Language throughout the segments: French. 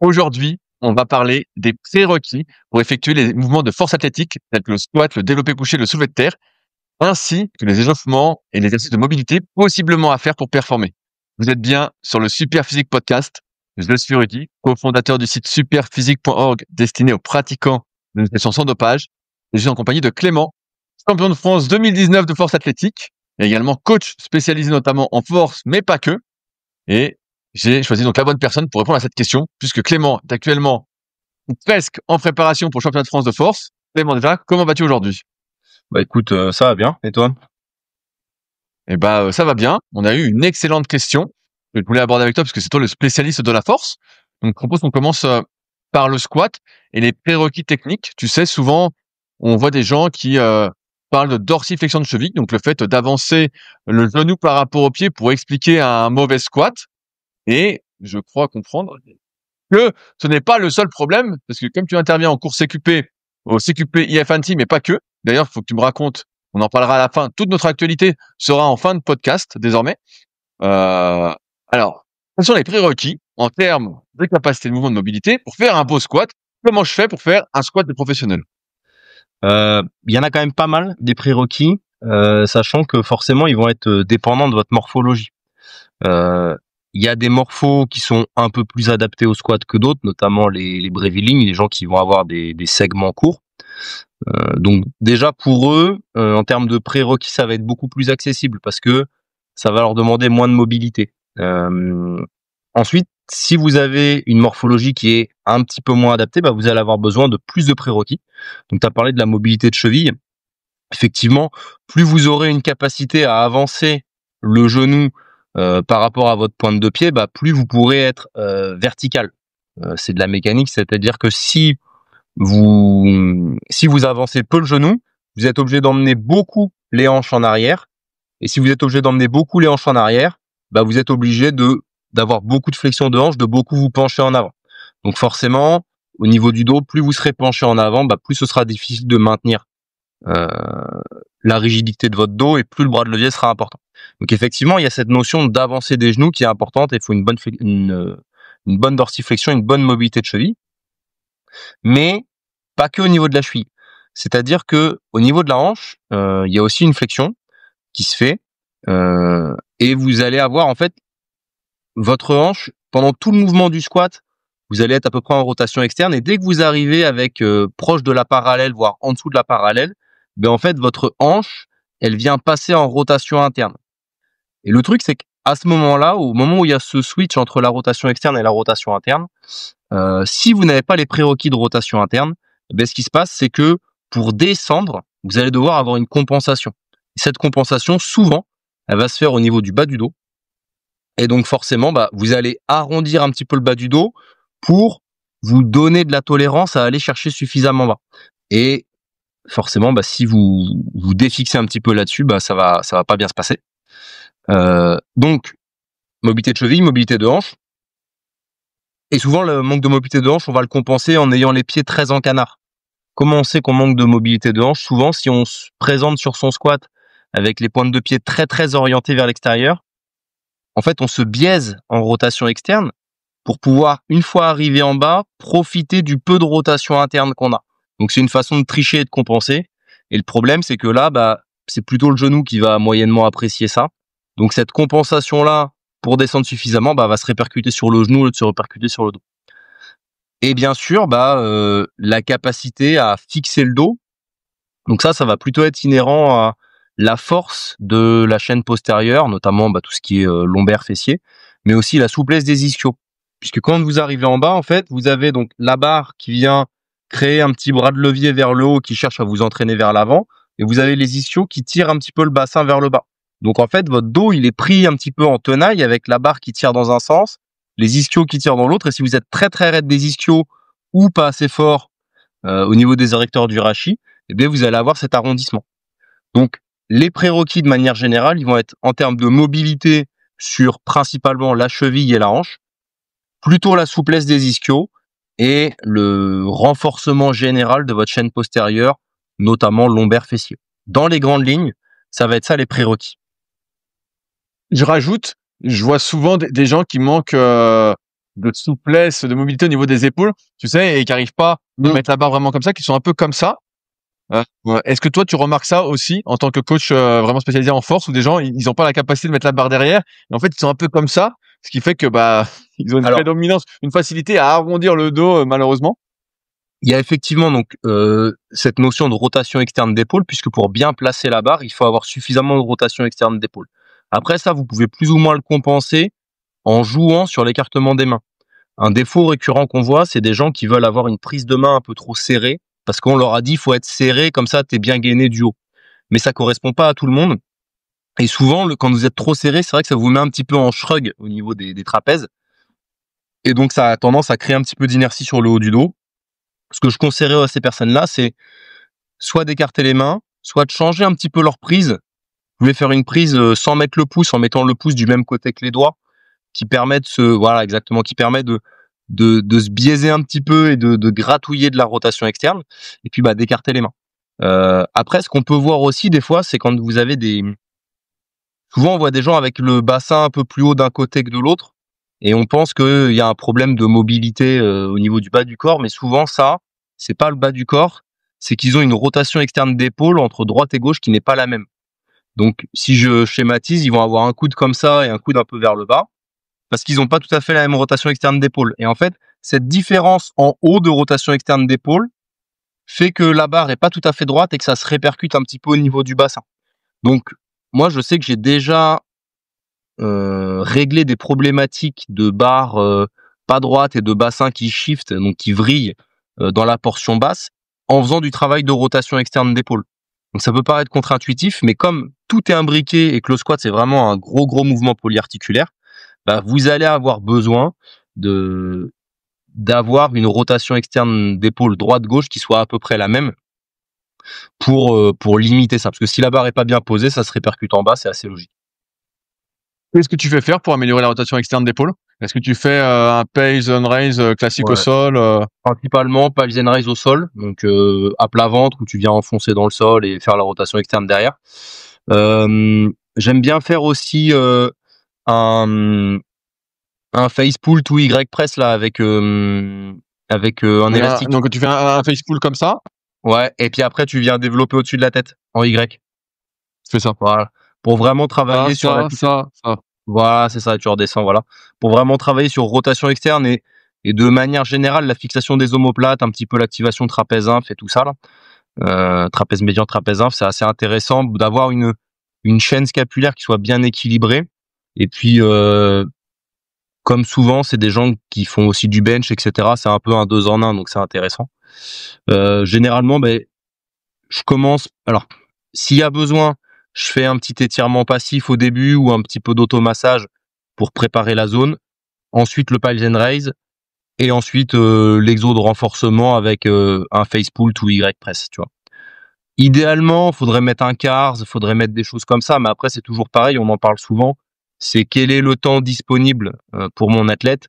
Aujourd'hui, on va parler des prérequis pour effectuer les mouvements de force athlétique tels que le squat, le développé couché, le soulevé de terre, ainsi que les échauffements et les exercices de mobilité possiblement à faire pour performer. Vous êtes bien sur le Super Physique Podcast. Je suis Rudy, cofondateur du site superphysique.org destiné aux pratiquants de nutrition sans dopage. Et je suis en compagnie de Clément, champion de France 2019 de force athlétique, et également coach spécialisé notamment en force, mais pas que. Et j'ai choisi donc la bonne personne pour répondre à cette question, puisque Clément est actuellement ou presque en préparation pour le championnat de France de force. Clément, déjà, comment vas-tu aujourd'hui? Bah écoute, ça va bien. Et toi? Ça va bien. On a eu une excellente question que je voulais aborder avec toi, parce que c'est toi le spécialiste de la force. Donc, je propose qu'on commence par le squat et les prérequis techniques. Tu sais, souvent, on voit des gens qui parlent de dorsiflexion de cheville, donc le fait d'avancer le genou par rapport au pied pour expliquer un mauvais squat. Et je crois comprendre que ce n'est pas le seul problème, parce que comme tu interviens en cours CQP, au CQP IFNT, mais pas que. D'ailleurs, il faut que tu me racontes, on en parlera à la fin, toute notre actualité sera en fin de podcast désormais. Euh, alors, quels sont les prérequis en termes de capacité de mouvement de mobilité pour faire un beau squat? Comment je fais pour faire un squat de professionnel? Il y en a quand même pas mal des prérequis, sachant que forcément ils vont être dépendants de votre morphologie. Il y a des morphos qui sont un peu plus adaptés au squat que d'autres, notamment les brevilignes, les gens qui vont avoir des segments courts. Donc déjà pour eux, en termes de prérequis, ça va être beaucoup plus accessible parce que ça va leur demander moins de mobilité. Ensuite, si vous avez une morphologie qui est un petit peu moins adaptée, bah vous allez avoir besoin de plus de prérequis. Donc tu as parlé de la mobilité de cheville. Effectivement, plus vous aurez une capacité à avancer le genou par rapport à votre pointe de pied, bah plus vous pourrez être vertical. C'est de la mécanique, c'est-à-dire que si vous avancez peu le genou, vous êtes obligé d'emmener beaucoup les hanches en arrière. Et si vous êtes obligé d'emmener beaucoup les hanches en arrière, bah vous êtes obligé d'avoir beaucoup de flexion de hanches, de beaucoup vous pencher en avant. Donc forcément, au niveau du dos, plus vous serez penché en avant, bah plus ce sera difficile de maintenir la rigidité de votre dos et plus le bras de levier sera important. Donc effectivement, il y a cette notion d'avancer des genoux qui est importante et il faut une bonne dorsiflexion, une bonne mobilité de cheville. Mais pas que au niveau de la cheville. C'est-à-dire que au niveau de la hanche, il y a aussi une flexion qui se fait et vous allez avoir en fait votre hanche pendant tout le mouvement du squat, vous allez être à peu près en rotation externe et dès que vous arrivez avec proche de la parallèle voire en dessous de la parallèle, ben en fait votre hanche, elle vient passer en rotation interne. Et le truc c'est qu'à ce moment-là, au moment où il y a ce switch entre la rotation externe et la rotation interne, si vous n'avez pas les prérequis de rotation interne, ben ce qui se passe c'est que pour descendre, vous allez devoir avoir une compensation. Et cette compensation, souvent, elle va se faire au niveau du bas du dos. Et donc forcément, bah, vous allez arrondir un petit peu le bas du dos pour vous donner de la tolérance à aller chercher suffisamment bas. Et forcément, bah, si vous défixez un petit peu là-dessus, bah, ça va pas bien se passer. Donc, mobilité de cheville, mobilité de hanche. Et souvent, le manque de mobilité de hanche, on va le compenser en ayant les pieds très en canard. Comment on sait qu'on manque de mobilité de hanche? Souvent, si on se présente sur son squat avec les pointes de pied très très orientées vers l'extérieur, en fait, on se biaise en rotation externe pour pouvoir, une fois arrivé en bas, profiter du peu de rotation interne qu'on a. Donc, c'est une façon de tricher et de compenser. Et le problème, c'est que là, bah, c'est plutôt le genou qui va moyennement apprécier ça. Donc, cette compensation-là, pour descendre suffisamment, bah, va se répercuter sur le genou au lieu de se répercuter sur le dos. Et bien sûr, bah, la capacité à fixer le dos. Donc ça va plutôt être inhérent à la force de la chaîne postérieure, notamment bah, tout ce qui est lombaire, fessier, mais aussi la souplesse des ischios. Puisque quand vous arrivez en bas, en fait, vous avez donc la barre qui vient créer un petit bras de levier vers le haut qui cherche à vous entraîner vers l'avant, et vous avez les ischios qui tirent un petit peu le bassin vers le bas. Donc en fait, votre dos, il est pris un petit peu en tenaille avec la barre qui tire dans un sens, les ischios qui tirent dans l'autre, et si vous êtes très très raide des ischios ou pas assez fort au niveau des érecteurs du rachis, eh bien vous allez avoir cet arrondissement. Donc les prérequis de manière générale, ils vont être en termes de mobilité sur principalement la cheville et la hanche, plutôt la souplesse des ischios et le renforcement général de votre chaîne postérieure, notamment lombaire fessier. Dans les grandes lignes, ça va être ça les prérequis. Je rajoute, je vois souvent des gens qui manquent de souplesse, de mobilité au niveau des épaules, tu sais, et qui arrivent pas à mettre la barre vraiment comme ça, qui sont un peu comme ça. Est-ce que toi, tu remarques ça aussi en tant que coach vraiment spécialisé en force, où des gens, ils ont pas la capacité de mettre la barre derrière, et en fait, ils sont un peu comme ça, ce qui fait que bah ils ont une Alors, prédominance, une facilité à arrondir le dos, malheureusement. il y a effectivement donc cette notion de rotation externe d'épaule, puisque pour bien placer la barre, il faut avoir suffisamment de rotation externe d'épaule. Après ça, vous pouvez plus ou moins le compenser en jouant sur l'écartement des mains. Un défaut récurrent qu'on voit, c'est des gens qui veulent avoir une prise de main un peu trop serrée, parce qu'on leur a dit il faut être serré, comme ça t'es bien gainé du haut. Mais ça correspond pas à tout le monde. Et souvent, quand vous êtes trop serré, c'est vrai que ça vous met un petit peu en shrug au niveau des trapèzes. Et donc ça a tendance à créer un petit peu d'inertie sur le haut du dos. Ce que je conseillerais à ces personnes-là, c'est soit d'écarter les mains, soit de changer un petit peu leur prise. Vous pouvez faire une prise sans mettre le pouce, en mettant le pouce du même côté que les doigts, qui permet voilà, exactement, qui permet de se biaiser un petit peu et de gratouiller de la rotation externe, et puis, bah, d'écarter les mains. Après, ce qu'on peut voir aussi, des fois, c'est quand vous avez souvent, on voit des gens avec le bassin un peu plus haut d'un côté que de l'autre, et on pense qu'il y a un problème de mobilité au niveau du bas du corps, mais souvent, ça, c'est pas le bas du corps, c'est qu'ils ont une rotation externe d'épaule entre droite et gauche qui n'est pas la même. Donc, si je schématise, ils vont avoir un coude comme ça et un coude un peu vers le bas, parce qu'ils n'ont pas tout à fait la même rotation externe d'épaule. Et en fait, cette différence en haut de rotation externe d'épaule fait que la barre est pas tout à fait droite et que ça se répercute un petit peu au niveau du bassin. Donc, moi, je sais que j'ai déjà réglé des problématiques de barre pas droite et de bassin qui shift, donc qui vrille dans la portion basse, en faisant du travail de rotation externe d'épaule. Donc ça peut paraître contre-intuitif, mais comme tout est imbriqué et que le squat c'est vraiment un gros mouvement polyarticulaire, bah, vous allez avoir besoin d'avoir une rotation externe d'épaule droite-gauche qui soit à peu près la même pour limiter ça. Parce que si la barre est pas bien posée, ça se répercute en bas, c'est assez logique. Qu'est-ce que tu fais faire pour améliorer la rotation externe d'épaule? Est-ce que tu fais un pause and raise classique au Ouais. sol? Principalement, pulse and raise au sol, donc à plat ventre où tu viens enfoncer dans le sol et faire la rotation externe derrière. J'aime bien faire aussi un face pull to Y press là avec un élastique. Donc tu fais un face pull comme ça, Ouais, et puis après tu viens développer au-dessus de la tête en Y. tu fais ça. Voilà. Pour vraiment travailler sur la Ça. Voilà, c'est ça, tu redescends, voilà. Pour vraiment travailler sur rotation externe et de manière générale la fixation des omoplates, un petit peu l'activation trapèze inf et tout ça là. Trapèze médian, trapèze inf, c'est assez intéressant d'avoir une chaîne scapulaire qui soit bien équilibrée. Et puis comme souvent, c'est des gens qui font aussi du bench, etc. C'est un peu un 2 en 1, donc c'est intéressant. Généralement, ben, je commence. Alors, s'il y a besoin, je fais un petit étirement passif au début ou un petit peu d'automassage pour préparer la zone. Ensuite, le pulse and raise et ensuite l'exo de renforcement avec un face pull to Y press, tu vois. Idéalement, faudrait mettre un cars, faudrait mettre des choses comme ça, mais après c'est toujours pareil, on en parle souvent. C'est quel est le temps disponible pour mon athlète.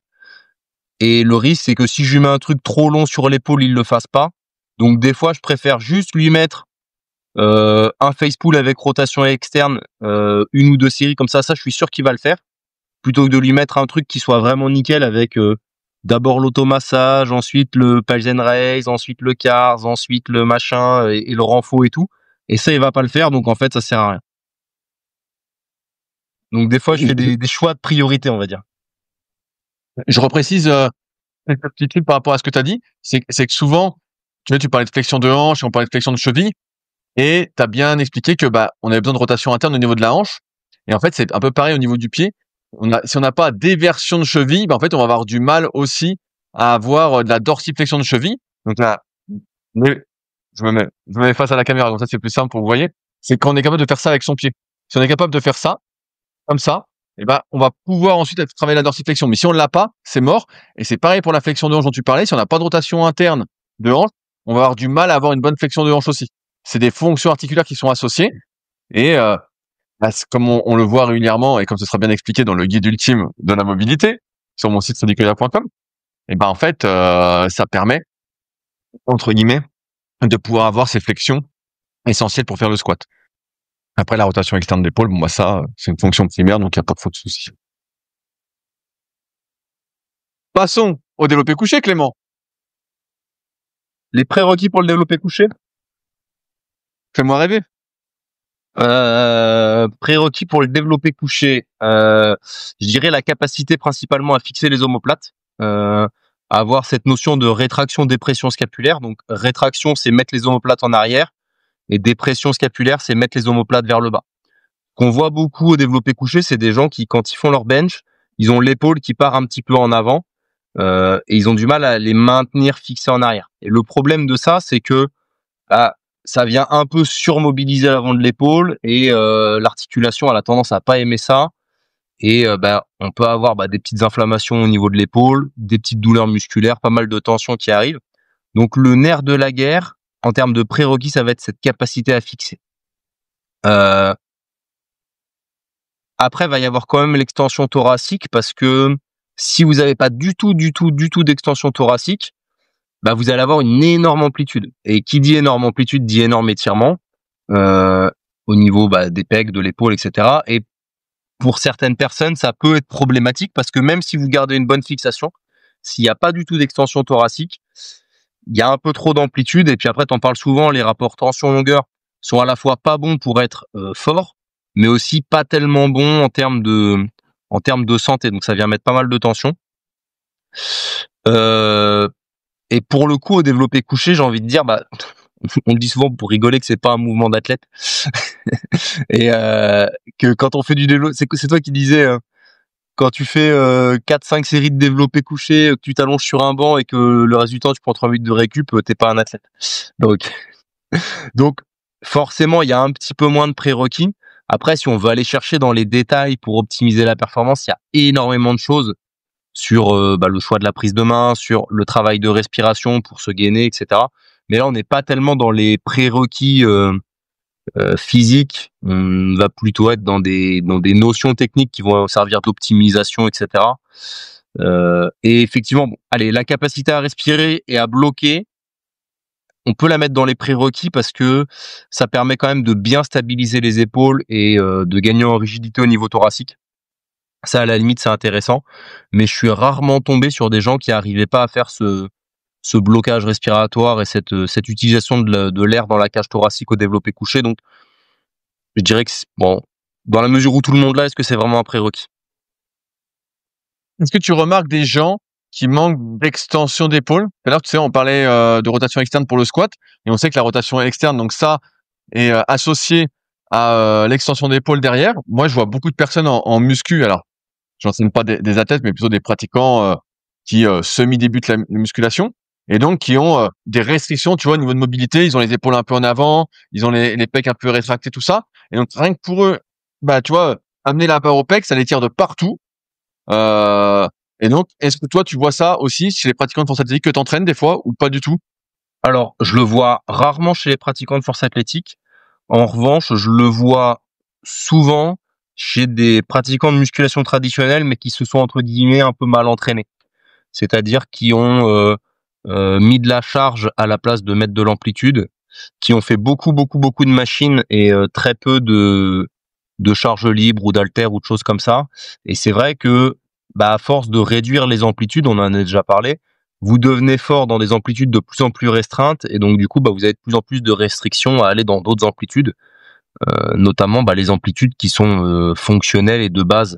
Et le risque, c'est que si je lui mets un truc trop long sur l'épaule, il le fasse pas. Donc des fois, je préfère juste lui mettre un face pull avec rotation externe, une ou deux séries comme ça, je suis sûr qu'il va le faire, plutôt que de lui mettre un truc qui soit vraiment nickel avec d'abord l'automassage, ensuite le pulse and raise, ensuite le cars, ensuite le machin et le renfort et tout. Et ça, il va pas le faire, donc en fait, ça sert à rien. Donc des fois, je fais des choix de priorité, on va dire. Je reprécise un petit truc par rapport à ce que tu as dit, c'est que souvent, tu vois, tu parlais de flexion de hanche, on parlait de flexion de cheville, et tu as bien expliqué que bah on avait besoin de rotation interne au niveau de la hanche, et en fait c'est un peu pareil au niveau du pied. Si on n'a pas d'éversion de cheville, bah en fait on va avoir du mal aussi à avoir de la dorsiflexion de cheville. Donc là, je me mets face à la caméra, comme ça c'est plus simple pour vous voyez. C'est quand on est capable de faire ça avec son pied. Si on est capable de faire ça, comme ça, et ben, on va pouvoir ensuite travailler la dorsiflexion. Mais si on l'a pas, c'est mort. Et c'est pareil pour la flexion de hanche dont tu parlais. Si on n'a pas de rotation interne de hanche, on va avoir du mal à avoir une bonne flexion de hanche aussi. C'est des fonctions articulaires qui sont associées. Et comme on le voit régulièrement et comme ce sera bien expliqué dans le guide ultime de la mobilité sur mon site sonicoya.com, et ben en fait, ça permet entre guillemets de pouvoir avoir ces flexions essentielles pour faire le squat. Après, la rotation externe d'épaule, bon bah ça, c'est une fonction primaire, donc il n'y a pas trop de soucis. Passons au développé couché, Clément. Les prérequis pour le développé couché. Fais-moi rêver. Prérequis pour le développé couché, je dirais la capacité principalement à fixer les omoplates, à avoir cette notion de rétraction-dépression scapulaire. Donc rétraction, c'est mettre les omoplates en arrière, et dépression scapulaire, c'est mettre les omoplates vers le bas. Qu'on voit beaucoup au développé couché, c'est des gens qui, quand ils font leur bench, ils ont l'épaule qui part un petit peu en avant, et ils ont du mal à les maintenir fixés en arrière. Et le problème de ça, c'est que ça vient un peu surmobiliser l'avant de l'épaule, et l'articulation elle a tendance à pas aimer ça, et on peut avoir des petites inflammations au niveau de l'épaule, des petites douleurs musculaires, pas mal de tensions qui arrivent. Donc le nerf de la guerre en termes de prérequis, ça va être cette capacité à fixer. Après, va y avoir quand même l'extension thoracique, parce que si vous n'avez pas du tout d'extension thoracique, vous allez avoir une énorme amplitude. Et qui dit énorme amplitude dit énorme étirement, au niveau des pecs, de l'épaule, etc. Et pour certaines personnes, ça peut être problématique, parce que même si vous gardez une bonne fixation, s'il n'y a pas du tout d'extension thoracique, il y a un peu trop d'amplitude. Et puis après, t'en parles souvent, les rapports tension-longueur sont à la fois pas bons pour être forts, mais aussi pas tellement bons en termes de santé. Donc ça vient mettre pas mal de tension. Et pour le coup, au développé couché, j'ai envie de dire, on le dit souvent pour rigoler que c'est pas un mouvement d'athlète. Et que quand on fait du développé, c'est toi qui disais, quand tu fais 4-5 séries de développé couché, que tu t'allonges sur un banc et que le reste du temps tu prends 3 minutes de récup, t'es pas un athlète. Donc forcément, il y a un petit peu moins de prérequis. Après, si on veut aller chercher dans les détails pour optimiser la performance, il y a énormément de choses sur le choix de la prise de main, sur le travail de respiration pour se gainer, etc. Mais là, on n'est pas tellement dans les prérequis physiques. On va plutôt être dans des notions techniques qui vont servir d'optimisation, etc. Et effectivement, allez, la capacité à respirer et à bloquer, on peut la mettre dans les prérequis, parce que ça permet quand même de bien stabiliser les épaules et de gagner en rigidité au niveau thoracique. Ça, à la limite, c'est intéressant. Mais je suis rarement tombé sur des gens qui arrivaient pas à faire ce blocage respiratoire et cette utilisation de l'air dans la cage thoracique au développé couché. Donc, je dirais que dans la mesure où tout le monde l'a, est-ce que c'est vraiment un prérequis? Est-ce que tu remarques des gens qui manquent d'extension d'épaule? Tout à l'heure, tu sais, on parlait de rotation externe pour le squat, et on sait que la rotation externe, donc ça, est associé à l'extension d'épaule derrière. Moi, je vois beaucoup de personnes en muscu. Alors, j'enseigne pas des athlètes, mais plutôt des pratiquants qui semi-débutent la musculation, et donc qui ont des restrictions, tu vois, au niveau de mobilité. Ils ont les épaules un peu en avant, ils ont les pecs un peu rétractés, tout ça. Et donc, rien que pour eux, tu vois, amener la barre au pec, ça les tire de partout. Et donc, est-ce que toi, tu vois ça aussi chez les pratiquants de force athlétique que t'entraînes des fois, ou pas du tout? Alors, je le vois rarement chez les pratiquants de force athlétique. En revanche, je le vois souvent chez des pratiquants de musculation traditionnelle, mais qui se sont, entre guillemets, un peu mal entraînés. C'est-à-dire qui ont mis de la charge à la place de mettre de l'amplitude, qui ont fait beaucoup de machines et très peu de charges libres ou d'haltères ou de choses comme ça. Et c'est vrai que à force de réduire les amplitudes, on en a déjà parlé, vous devenez fort dans des amplitudes de plus en plus restreintes, et donc du coup vous avez de plus en plus de restrictions à aller dans d'autres amplitudes, notamment les amplitudes qui sont fonctionnelles et de base.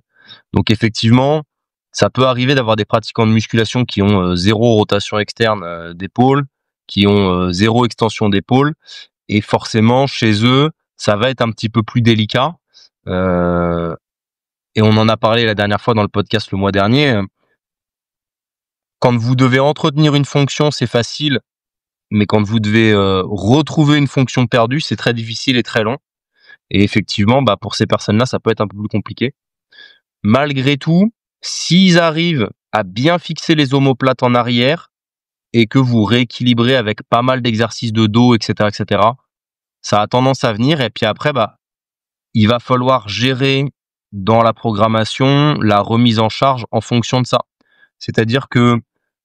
Donc effectivement, ça peut arriver d'avoir des pratiquants de musculation qui ont zéro rotation externe d'épaule, qui ont zéro extension d'épaule, et forcément chez eux ça va être un petit peu plus délicat. Et on en a parlé la dernière fois dans le podcast le mois dernier. Quand vous devez entretenir une fonction, c'est facile, mais quand vous devez retrouver une fonction perdue, c'est très difficile et très long. Et effectivement, pour ces personnes-là, ça peut être un peu plus compliqué. Malgré tout, s'ils arrivent à bien fixer les omoplates en arrière et que vous rééquilibrez avec pas mal d'exercices de dos, etc., ça a tendance à venir. Et puis après, il va falloir gérer dans la programmation la remise en charge en fonction de ça. C'est-à-dire que,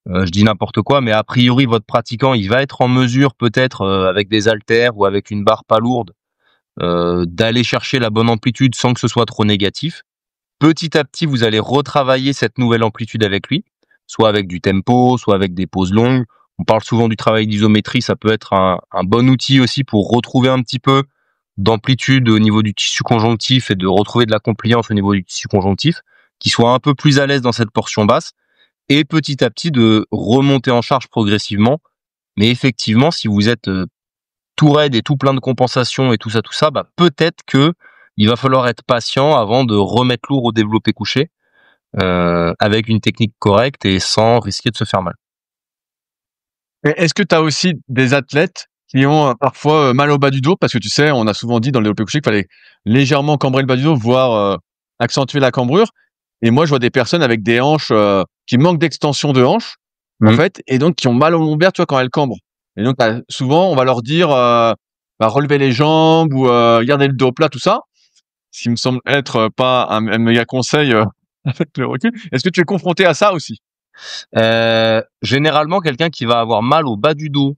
je dis n'importe quoi, mais a priori, votre pratiquant, il va être en mesure, peut-être avec des haltères ou avec une barre pas lourde, d'aller chercher la bonne amplitude sans que ce soit trop négatif. Petit à petit, vous allez retravailler cette nouvelle amplitude avec lui. soit avec du tempo, soit avec des pauses longues. On parle souvent du travail d'isométrie, ça peut être un bon outil aussi pour retrouver un petit peu d'amplitude au niveau du tissu conjonctif et de retrouver de la compliance au niveau du tissu conjonctif, qui soit un peu plus à l'aise dans cette portion basse, et petit à petit de remonter en charge progressivement. Mais effectivement, si vous êtes tout raide et tout plein de compensation et tout ça, bah peut-être que il va falloir être patient avant de remettre lourd au développé couché, avec une technique correcte et sans risquer de se faire mal. Et est-ce que tu as aussi des athlètes qui ont parfois mal au bas du dos? Parce que tu sais, on a souvent dit dans le développé couché qu'il fallait légèrement cambrer le bas du dos, voire accentuer la cambrure. Et moi, je vois des personnes avec des hanches qui manquent d'extension de hanches, en fait, et donc qui ont mal au lombaire, tu vois, quand elles cambrent. Et donc, souvent, on va leur dire relever les jambes ou garder le dos plat, tout ça. Ce qui me semble être pas un méga conseil avec le recul. Est-ce que tu es confronté à ça aussi? Généralement, quelqu'un qui va avoir mal au bas du dos,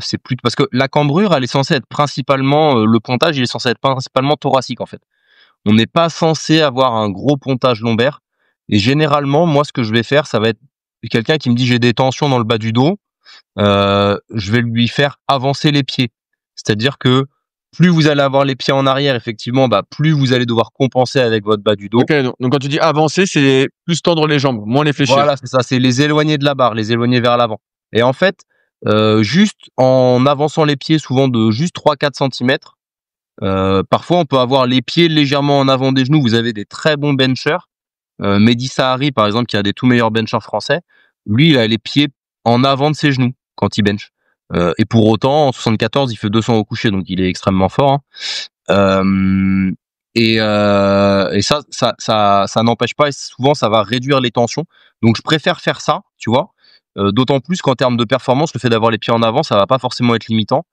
c'est plus parce que la cambrure, elle est censée être principalement le pontage, il est censé être principalement thoracique en fait. On n'est pas censé avoir un gros pontage lombaire. Et généralement, moi, ce que je vais faire, ça va être quelqu'un qui me dit j'ai des tensions dans le bas du dos. Je vais lui faire avancer les pieds. C'est-à-dire que plus vous allez avoir les pieds en arrière, effectivement, bah plus vous allez devoir compenser avec votre bas du dos. Ok, donc quand tu dis avancer, c'est plus tendre les jambes, moins les fléchir. Voilà, c'est ça, c'est les éloigner de la barre, les éloigner vers l'avant. Et en fait, juste en avançant les pieds, souvent de juste 3-4 centimètres, parfois on peut avoir les pieds légèrement en avant des genoux. Vous avez des très bons benchers. Mehdi Sahari, par exemple, qui est un des tout meilleurs benchers français, lui, il a les pieds en avant de ses genoux quand il bench. Et pour autant, en 74, il fait 200 au coucher, donc il est extrêmement fort. Et ça n'empêche pas, et souvent ça va réduire les tensions. Donc je préfère faire ça, tu vois. D'autant plus qu'en termes de performance, le fait d'avoir les pieds en avant, ça va pas forcément être limitant.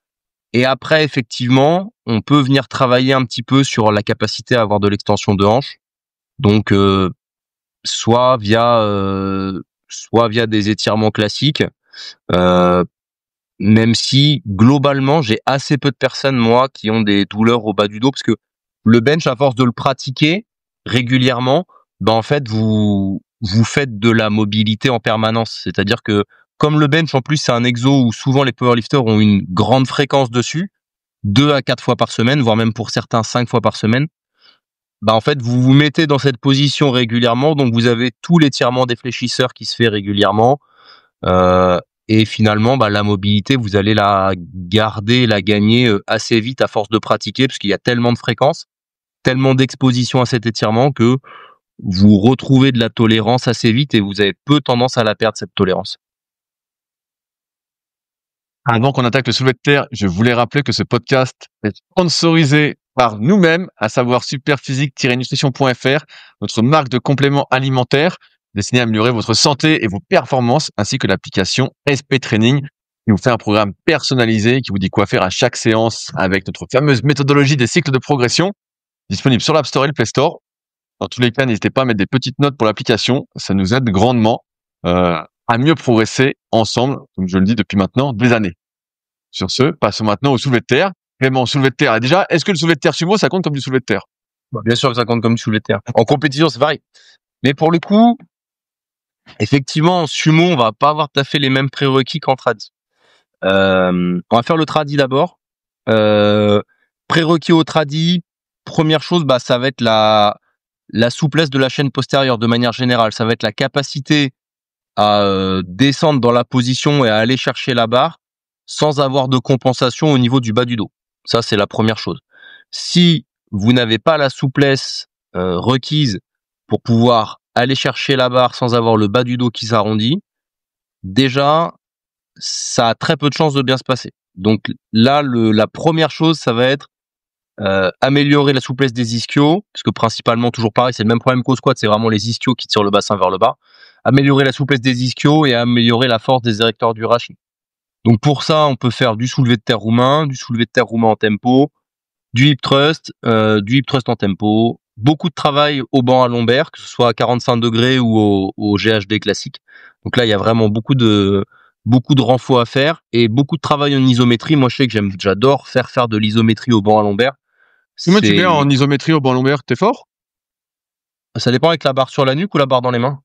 Et après, effectivement, on peut venir travailler un petit peu sur la capacité à avoir de l'extension de hanche. Donc soit via des étirements classiques, même si globalement j'ai assez peu de personnes moi qui ont des douleurs au bas du dos, parce que le bench, à force de le pratiquer régulièrement, ben en fait vous faites de la mobilité en permanence. C'est-à-dire que comme le bench en plus c'est un exo où souvent les powerlifters ont une grande fréquence dessus, 2 à 4 fois par semaine, voire même pour certains 5 fois par semaine, bah en fait vous vous mettez dans cette position régulièrement, donc vous avez tout l'étirement des fléchisseurs qui se fait régulièrement, et finalement bah la mobilité vous allez la garder, la gagner assez vite à force de pratiquer, parce qu'il y a tellement de fréquences, tellement d'exposition à cet étirement que vous retrouvez de la tolérance assez vite et vous avez peu tendance à la perdre, cette tolérance. Avant qu'on attaque le soulevé de terre, je voulais rappeler que ce podcast est sponsorisé par nous-mêmes, à savoir superphysique-nutrition.fr, notre marque de compléments alimentaires destinée à améliorer votre santé et vos performances, ainsi que l'application SP Training, qui vous fait un programme personnalisé, qui vous dit quoi faire à chaque séance avec notre fameuse méthodologie des cycles de progression, disponible sur l'App Store et le Play Store. Dans tous les cas, n'hésitez pas à mettre des petites notes pour l'application, ça nous aide grandement à mieux progresser ensemble, comme je le dis depuis maintenant des années. Sur ce, passons maintenant au soulevé de terre. Vraiment, soulevé de terre. Et déjà, est-ce que le soulevé de terre sumo, ça compte comme du soulevé de terre? Bah, bien sûr que ça compte comme du soulevé de terre. En compétition, c'est pareil. Mais pour le coup, effectivement, en sumo, on va pas avoir taffé les mêmes prérequis qu'en tradi. On va faire le tradi d'abord. Prérequis au tradi, première chose, bah, ça va être la souplesse de la chaîne postérieure de manière générale. Ça va être la capacité à descendre dans la position et à aller chercher la barre sans avoir de compensation au niveau du bas du dos. Ça, c'est la première chose. Si vous n'avez pas la souplesse requise pour pouvoir aller chercher la barre sans avoir le bas du dos qui s'arrondit, déjà, ça a très peu de chances de bien se passer. Donc là, la première chose, ça va être améliorer la souplesse des ischios, parce que principalement, toujours pareil, c'est le même problème qu'au squat, c'est vraiment les ischios qui tirent le bassin vers le bas. Améliorer la souplesse des ischios et améliorer la force des érecteurs du rachis. Donc pour ça, on peut faire du soulevé de terre roumain, en tempo, du hip thrust en tempo, beaucoup de travail au banc à lombaire, que ce soit à 45 degrés ou au GHD classique. Donc là, il y a vraiment beaucoup de renfort à faire et beaucoup de travail en isométrie. Moi, je sais que j'adore faire de l'isométrie au banc à lombaire. Comment tu fais en isométrie au banc lombaire? T'es fort? Ça dépend, avec la barre sur la nuque ou la barre dans les mains?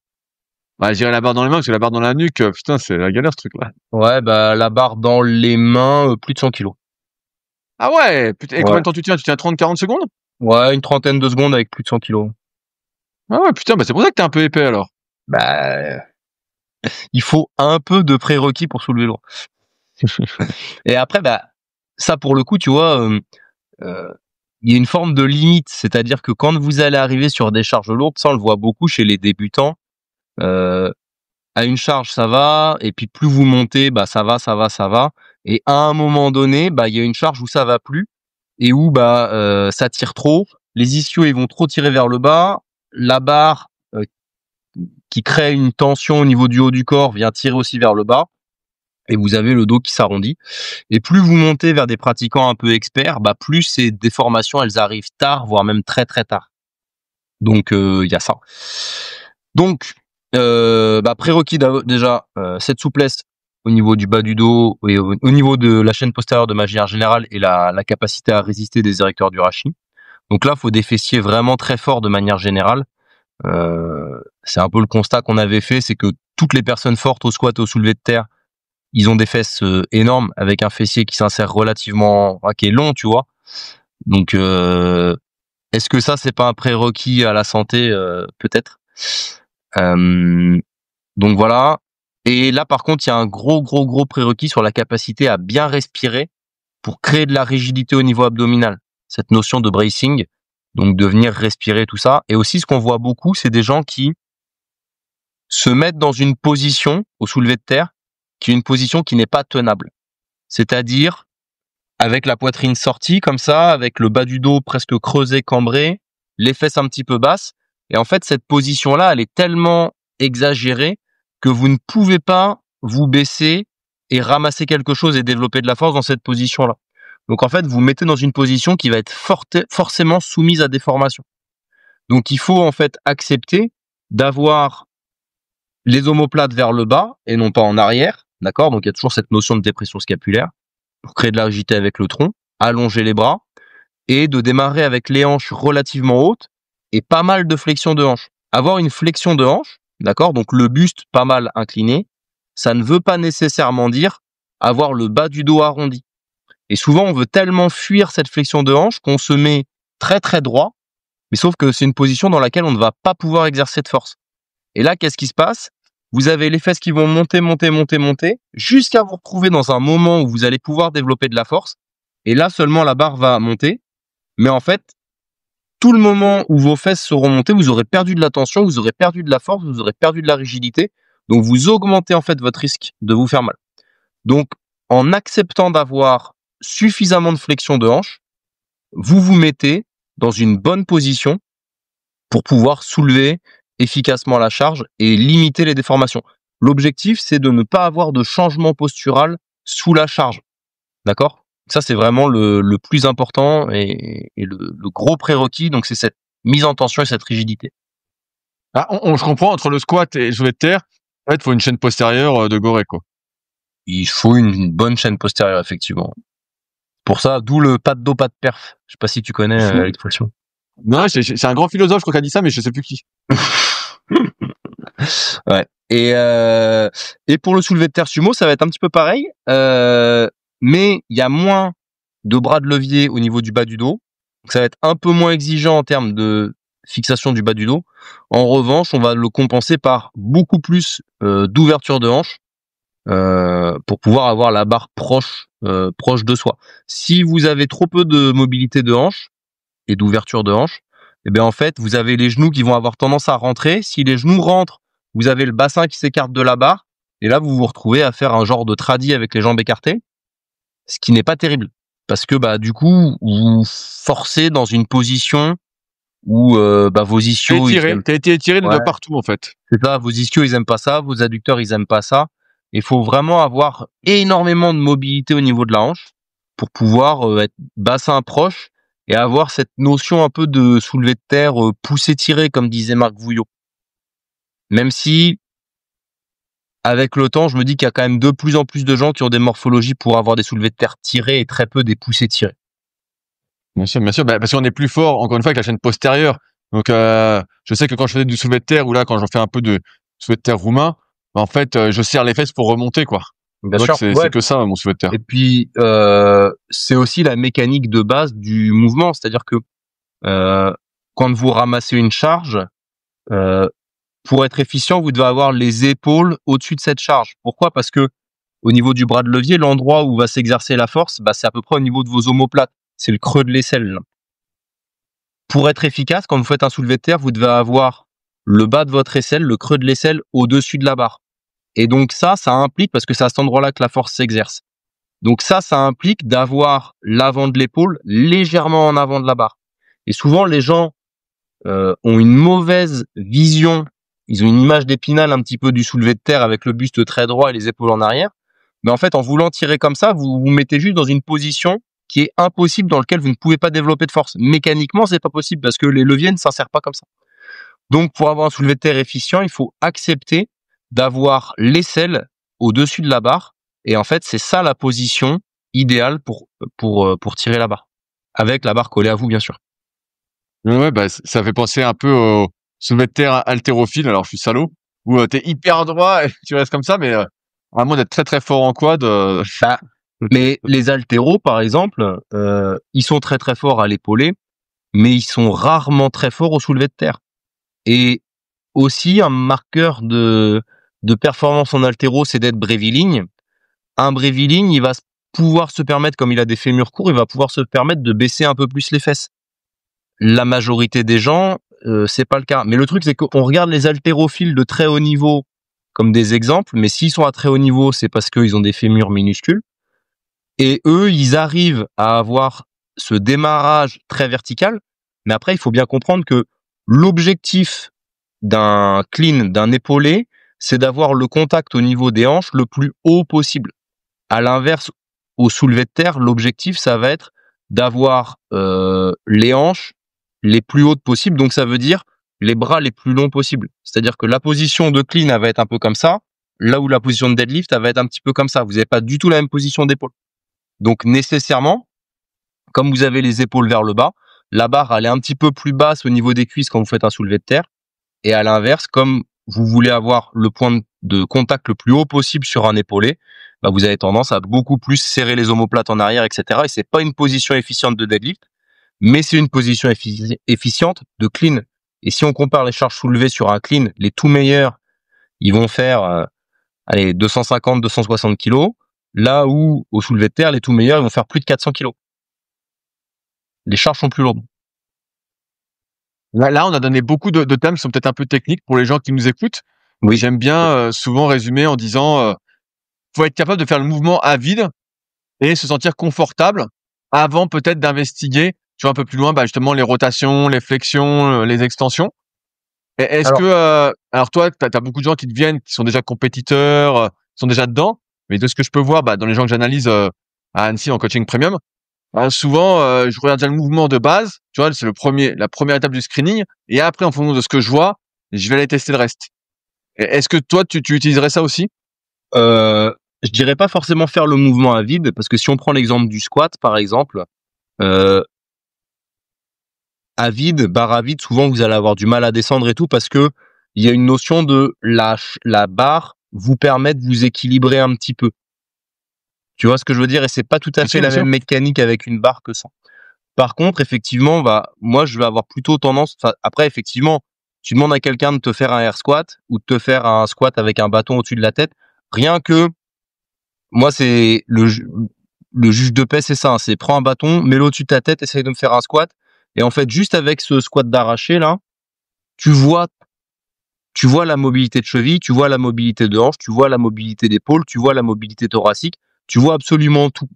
Bah, je dirais la barre dans les mains, parce que la barre dans la nuque, putain, c'est la galère, ce truc-là. Ouais, bah la barre dans les mains, plus de 100 kilos. Ah ouais, putain, et combien Ouais. de temps tu tiens? Tu tiens 30, 40 secondes? Ouais, une trentaine de secondes avec plus de 100 kilos. Ah ouais, putain, bah c'est pour ça que t'es un peu épais, alors. Bah, il faut un peu de prérequis pour soulever lourd. Et après, bah, ça pour le coup, tu vois, il y a une forme de limite, c'est-à-dire que quand vous allez arriver sur des charges lourdes, ça on le voit beaucoup chez les débutants. euh, à une charge ça va, et puis plus vous montez, bah ça va, et à un moment donné, bah il y a une charge où ça va plus, et où bah ça tire trop, les ischios ils vont trop tirer vers le bas, la barre qui crée une tension au niveau du haut du corps vient tirer aussi vers le bas, et vous avez le dos qui s'arrondit. Et plus vous montez vers des pratiquants un peu experts, bah plus ces déformations elles arrivent tard, voire même très très tard. Donc il y a ça. Donc prérequis déjà cette souplesse au niveau du bas du dos et au niveau de la chaîne postérieure de manière générale, et la capacité à résister des érecteurs du rachis. Donc là, faut des fessiers vraiment très forts de manière générale. C'est un peu le constat qu'on avait fait, c'est que toutes les personnes fortes au squat et au soulevé de terre, ils ont des fesses énormes avec un fessier qui s'insère relativement, qui est long, tu vois. Donc est-ce que ça c'est pas un prérequis à la santé? Peut-être. Donc voilà. Et là par contre, il y a un gros prérequis sur la capacité à bien respirer pour créer de la rigidité au niveau abdominal. Cette notion de bracing, donc de venir respirer tout ça. Et aussi ce qu'on voit beaucoup, c'est des gens qui se mettent dans une position au soulevé de terre qui est une position qui n'est pas tenable. C'est-à-dire avec la poitrine sortie comme ça, avec le bas du dos presque creusé, cambré, les fesses un petit peu basses. Et en fait, cette position-là, elle est tellement exagérée que vous ne pouvez pas vous baisser et ramasser quelque chose et développer de la force dans cette position-là. Donc en fait, vous mettez dans une position qui va être forcément soumise à déformation. Donc il faut en fait accepter d'avoir les omoplates vers le bas et non pas en arrière, d'accord? Donc il y a toujours cette notion de dépression scapulaire pour créer de la rigidité avec le tronc, allonger les bras et de démarrer avec les hanches relativement hautes et pas mal de flexion de hanches. Avoir une flexion de hanche, d'accord? Donc le buste pas mal incliné, ça ne veut pas nécessairement dire avoir le bas du dos arrondi. Et souvent on veut tellement fuir cette flexion de hanche qu'on se met très très droit, mais sauf que c'est une position dans laquelle on ne va pas pouvoir exercer de force. Et là, qu'est-ce qui se passe? Vous avez les fesses qui vont monter, jusqu'à vous retrouver dans un moment où vous allez pouvoir développer de la force. Et là seulement la barre va monter. Mais en fait, tout le moment où vos fesses seront montées, vous aurez perdu de la tension, vous aurez perdu de la force, vous aurez perdu de la rigidité. Donc vous augmentez en fait votre risque de vous faire mal. Donc en acceptant d'avoir suffisamment de flexion de hanche, vous vous mettez dans une bonne position pour pouvoir soulever efficacement la charge et limiter les déformations. L'objectif, c'est de ne pas avoir de changement postural sous la charge. D'accord? Ça, c'est vraiment le plus important et le gros prérequis. Donc, c'est cette mise en tension et cette rigidité. Ah, je comprends, entre le squat et le soulevé de terre, en fait, il faut une chaîne postérieure de gorée, quoi. Il faut une bonne chaîne postérieure, effectivement. Pour ça, d'où le pas de dos, pas de perf. Je sais pas si tu connais l'expression. Non, c'est un grand philosophe, je crois, qui a dit ça, mais je sais plus qui. Ouais. Et pour le soulevé de terre sumo, ça va être un petit peu pareil, mais il y a moins de bras de levier au niveau du bas du dos. Donc ça va être un peu moins exigeant en termes de fixation du bas du dos. En revanche, on va le compenser par beaucoup plus d'ouverture de hanche pour pouvoir avoir la barre proche de soi. Si vous avez trop peu de mobilité de hanche et d'ouverture de hanche, eh bien en fait, vous avez les genoux qui vont avoir tendance à rentrer. Si les genoux rentrent, vous avez le bassin qui s'écarte de la barre, et là vous vous retrouvez à faire un genre de tradi avec les jambes écartées, ce qui n'est pas terrible, parce que du coup vous forcez dans une position où vos ischios T'as été étiré de partout, en fait. C'est ça, vos ischios ils aiment pas ça, vos adducteurs ils aiment pas ça. Il faut vraiment avoir énormément de mobilité au niveau de la hanche pour pouvoir être bassin proche et avoir cette notion un peu de soulevé de terre poussé tiré, comme disait Marc Vouillot. Même si avec le temps, je me dis qu'il y a quand même de plus en plus de gens qui ont des morphologies pour avoir des soulevés de terre tirés et très peu des poussés tirés. Bien sûr, parce qu'on est plus fort, encore une fois, avec la chaîne postérieure. Donc, je sais que quand je faisais du soulevé de terre, ou là, quand j'en fais un peu de soulevé de terre roumain, bah, en fait, je serre les fesses pour remonter, quoi. Bien Donc sûr. c'est Ouais. que ça, mon soulevé de terre. Et puis c'est aussi la mécanique de base du mouvement, c'est-à-dire que quand vous ramassez une charge, pour être efficient, vous devez avoir les épaules au-dessus de cette charge. Pourquoi? Parce que au niveau du bras de levier, l'endroit où va s'exercer la force, bah, c'est à peu près au niveau de vos omoplates. C'est le creux de l'aisselle, là. Pour être efficace, quand vous faites un soulevé de terre, vous devez avoir le bas de votre aisselle, le creux de l'aisselle au-dessus de la barre. Et donc ça implique, parce que c'est à cet endroit-là que la force s'exerce. Donc ça implique d'avoir l'avant de l'épaule légèrement en avant de la barre. Et souvent, les gens ont une mauvaise vision. Ils ont une image d'Épinal un petit peu du soulevé de terre avec le buste très droit et les épaules en arrière. Mais en fait, en voulant tirer comme ça, vous vous mettez juste dans une position qui est impossible, dans laquelle vous ne pouvez pas développer de force. Mécaniquement, c'est pas possible parce que les leviers ne s'insèrent pas comme ça. Donc, pour avoir un soulevé de terre efficient, il faut accepter d'avoir l'aisselle au-dessus de la barre. Et en fait, c'est ça la position idéale pour tirer la barre. Avec la barre collée à vous, bien sûr. Ouais, bah, ça fait penser un peu au soulevé de terre haltérophile. Alors, je suis salaud, où t'es hyper droit et tu restes comme ça, mais vraiment d'être très très fort en quad. Bah, mais les haltéros, par exemple, ils sont très très forts à l'épaulé, mais ils sont rarement très forts au soulevé de terre. Et aussi, un marqueur de performance en haltéro, c'est d'être bréviligne. Un bréviligne, il va pouvoir se permettre, comme il a des fémurs courts, il va pouvoir se permettre de baisser un peu plus les fesses. La majorité des gens, c'est pas le cas. Mais le truc, c'est qu'on regarde les haltérophiles de très haut niveau comme des exemples, mais s'ils sont à très haut niveau, c'est parce qu'ils ont des fémurs minuscules. Et eux, ils arrivent à avoir ce démarrage très vertical. Mais après, il faut bien comprendre que l'objectif d'un clean, d'un épaulé, c'est d'avoir le contact au niveau des hanches le plus haut possible. À l'inverse, au soulevé de terre, l'objectif, ça va être d'avoir les hanches les plus hautes possibles. Donc, ça veut dire les bras les plus longs possibles. C'est-à-dire que la position de clean, elle va être un peu comme ça, là où la position de deadlift, elle va être un petit peu comme ça. Vous n'avez pas du tout la même position d'épaule. Donc, nécessairement, comme vous avez les épaules vers le bas, la barre, elle est un petit peu plus basse au niveau des cuisses quand vous faites un soulevé de terre. Et à l'inverse, comme vous voulez avoir le point de contact le plus haut possible sur un épaulé, bah vous avez tendance à beaucoup plus serrer les omoplates en arrière, etc. Et c'est pas une position efficiente de deadlift, mais c'est une position efficiente de clean. Et si on compare les charges soulevées sur un clean, les tout meilleurs, ils vont faire 250, 260 kilos, là où au soulevé de terre, les tout meilleurs, ils vont faire plus de 400 kilos. Les charges sont plus lourdes. Là, on a donné beaucoup de thèmes qui sont peut-être un peu techniques pour les gens qui nous écoutent. Oui. J'aime bien souvent résumer en disant faut être capable de faire le mouvement à vide et se sentir confortable avant peut-être d'investiguer, tu vois, un peu plus loin, bah, justement les rotations, les flexions, les extensions. Et est-ce Alors, que alors toi, t'as beaucoup de gens qui te viennent, qui sont déjà compétiteurs, qui sont déjà dedans, mais de ce que je peux voir, bah, dans les gens que j'analyse à Annecy en coaching premium, bah, souvent je regarde déjà le mouvement de base, tu vois, c'est la première étape du screening, et après en fonction de ce que je vois, je vais aller tester le reste. Est-ce que toi tu utiliserais ça aussi? je dirais pas forcément faire le mouvement à vide, parce que si on prend l'exemple du squat, par exemple, à vide, barre à vide, souvent vous allez avoir du mal à descendre et tout, parce que il y a une notion de la barre vous permet de vous équilibrer un petit peu. Tu vois ce que je veux dire? Et c'est pas tout à fait la même mécanique avec une barre que ça. Par contre, effectivement, moi, je vais avoir plutôt tendance, après, effectivement, tu demandes à quelqu'un de te faire un air squat ou de te faire un squat avec un bâton au-dessus de la tête. Rien que, moi, c'est le juge de paix, c'est ça, hein, c'est prends un bâton, mets-le au-dessus de ta tête, essaye de me faire un squat. Et en fait, juste avec ce squat d'arraché, là, tu vois la mobilité de cheville, tu vois la mobilité de hanche, tu vois la mobilité d'épaule, tu vois la mobilité thoracique, tu vois absolument tout.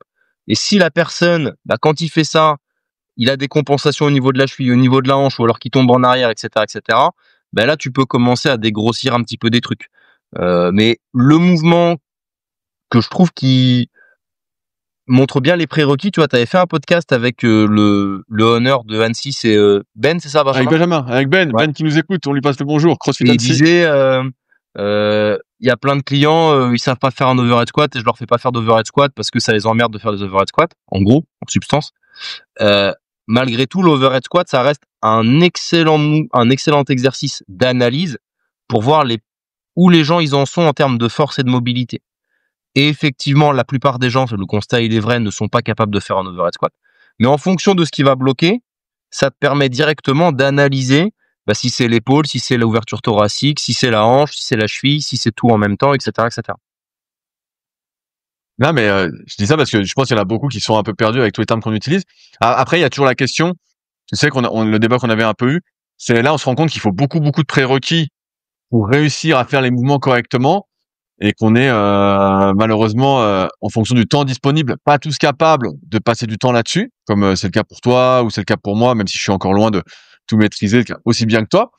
Et si la personne, quand il fait ça, il a des compensations au niveau de la cheville, au niveau de la hanche, ou alors qu'il tombe en arrière, etc., etc., là, tu peux commencer à dégrossir un petit peu des trucs. Mais le mouvement que je trouve qui montre bien les prérequis, tu vois, t'avais fait un podcast avec le honneur de Annecy, c'est Ben, c'est ça, Benjamin? Avec Ben, Ouais. Ben qui nous écoute, on lui passe le bonjour, CrossFit Et il Annecy. disait, il y a plein de clients, ils savent pas faire un overhead squat et je leur fais pas faire d'overhead squat parce que ça les emmerde de faire des overhead squats, en gros, en substance. Malgré tout, l'overhead squat, ça reste un excellent exercice d'analyse pour voir les où les gens ils en sont en termes de force et de mobilité. Et effectivement, la plupart des gens, le constat il est vrai, ne sont pas capables de faire un overhead squat. Mais en fonction de ce qui va bloquer, ça te permet directement d'analyser si c'est l'épaule, si c'est l'ouverture thoracique, si c'est la hanche, si c'est la cheville, si c'est tout en même temps, etc., etc. Non, mais je dis ça parce que je pense qu'il y en a beaucoup qui sont un peu perdus avec tous les termes qu'on utilise. Après, il y a toujours la question, tu sais le débat qu'on avait un peu eu, c'est là on se rend compte qu'il faut beaucoup de prérequis pour réussir à faire les mouvements correctement et qu'on est malheureusement en fonction du temps disponible, pas tous capables de passer du temps là-dessus, comme c'est le cas pour toi ou c'est le cas pour moi, même si je suis encore loin de tout maîtriser aussi bien que toi.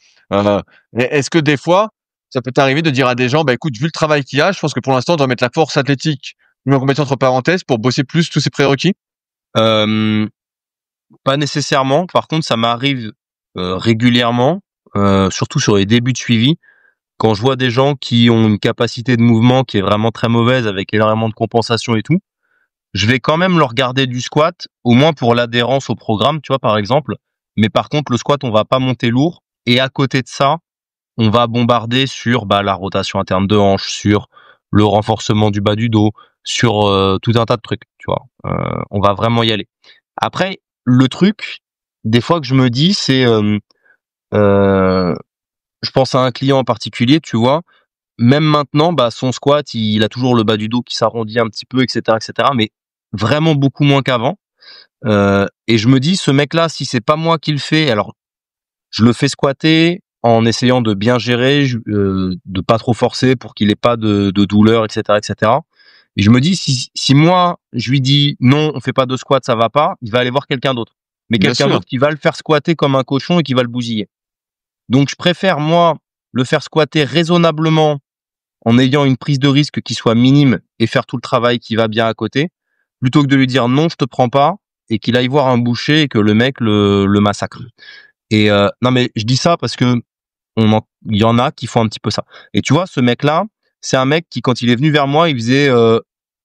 Est-ce que des fois, ça peut t'arriver de dire à des gens, bah écoute, vu le travail qu'il y a, je pense que pour l'instant, on doit mettre la force athlétique mis en compétition entre parenthèses pour bosser plus tous ces prérequis? Pas nécessairement. Par contre, ça m'arrive régulièrement, surtout sur les débuts de suivi, quand je vois des gens qui ont une capacité de mouvement qui est vraiment très mauvaise avec énormément de compensation et tout, je vais quand même leur garder du squat, au moins pour l'adhérence au programme, tu vois, par exemple. Mais par contre, le squat, on va pas monter lourd. Et à côté de ça, on va bombarder sur la rotation interne de hanche, sur le renforcement du bas du dos, sur tout un tas de trucs, tu vois. On va vraiment y aller. Après, le truc, des fois que je me dis, c'est, je pense à un client en particulier, tu vois, même maintenant, son squat, il a toujours le bas du dos qui s'arrondit un petit peu, etc., mais vraiment beaucoup moins qu'avant. Et je me dis, ce mec-là, si c'est pas moi qui le fais, alors je le fais squatter en essayant de bien gérer, de pas trop forcer pour qu'il ait pas de douleur, etc. Et je me dis, si moi, je lui dis non, on fait pas de squat, ça va pas, il va aller voir quelqu'un d'autre. Mais Bien quelqu'un sûr. d'autre qui va le faire squatter comme un cochon et qui va le bousiller. Donc, je préfère, moi, le faire squatter raisonnablement en ayant une prise de risque qui soit minime et faire tout le travail qui va bien à côté, plutôt que de lui dire non, je te prends pas et qu'il aille voir un boucher et que le mec le massacre. Et non, mais je dis ça parce que il y en a qui font un petit peu ça. Et tu vois, ce mec-là, c'est un mec qui, quand il est venu vers moi, il faisait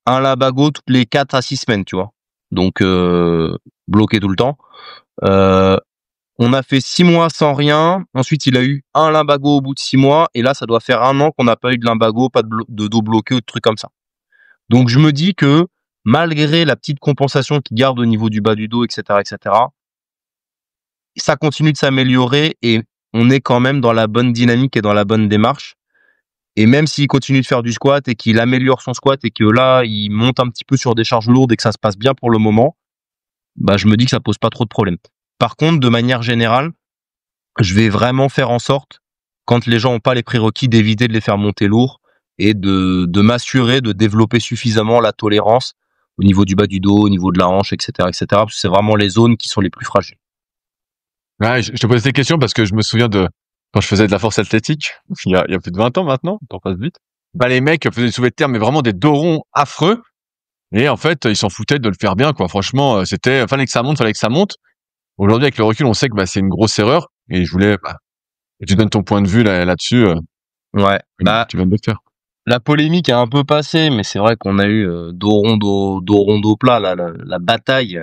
un labago toutes les 4 à 6 semaines, tu vois. Donc bloqué tout le temps. On a fait 6 mois sans rien. Ensuite, il a eu un lumbago au bout de 6 mois. Et là, ça doit faire 1 an qu'on n'a pas eu de lumbago, pas de dos bloqué ou de trucs comme ça. Donc, je me dis que malgré la petite compensation qu'il garde au niveau du bas du dos, etc., ça continue de s'améliorer et on est quand même dans la bonne dynamique et dans la bonne démarche. Et même s'il continue de faire du squat et qu'il améliore son squat et que là, il monte un petit peu sur des charges lourdes et que ça se passe bien pour le moment, je me dis que ça pose pas trop de problèmes. Par contre, de manière générale, je vais vraiment faire en sorte, quand les gens n'ont pas les prérequis, d'éviter de les faire monter lourd et de m'assurer de développer suffisamment la tolérance au niveau du bas du dos, au niveau de la hanche, etc., parce que c'est vraiment les zones qui sont les plus fragiles. Ouais, je te pose ces questions parce que je me souviens de quand je faisais de la force athlétique, il y a plus de 20 ans maintenant, le temps passe vite. Les mecs faisaient des soulevés de terre, mais vraiment des dos ronds affreux. Et en fait, ils s'en foutaient de le faire bien, quoi. Franchement, fallait que ça monte. Aujourd'hui, avec le recul, on sait que c'est une grosse erreur. Et je voulais que tu donnes ton point de vue là-dessus. Ouais. Tu viens de le faire. La polémique est un peu passée, mais c'est vrai qu'on a eu dos rond, dos plat, la bataille.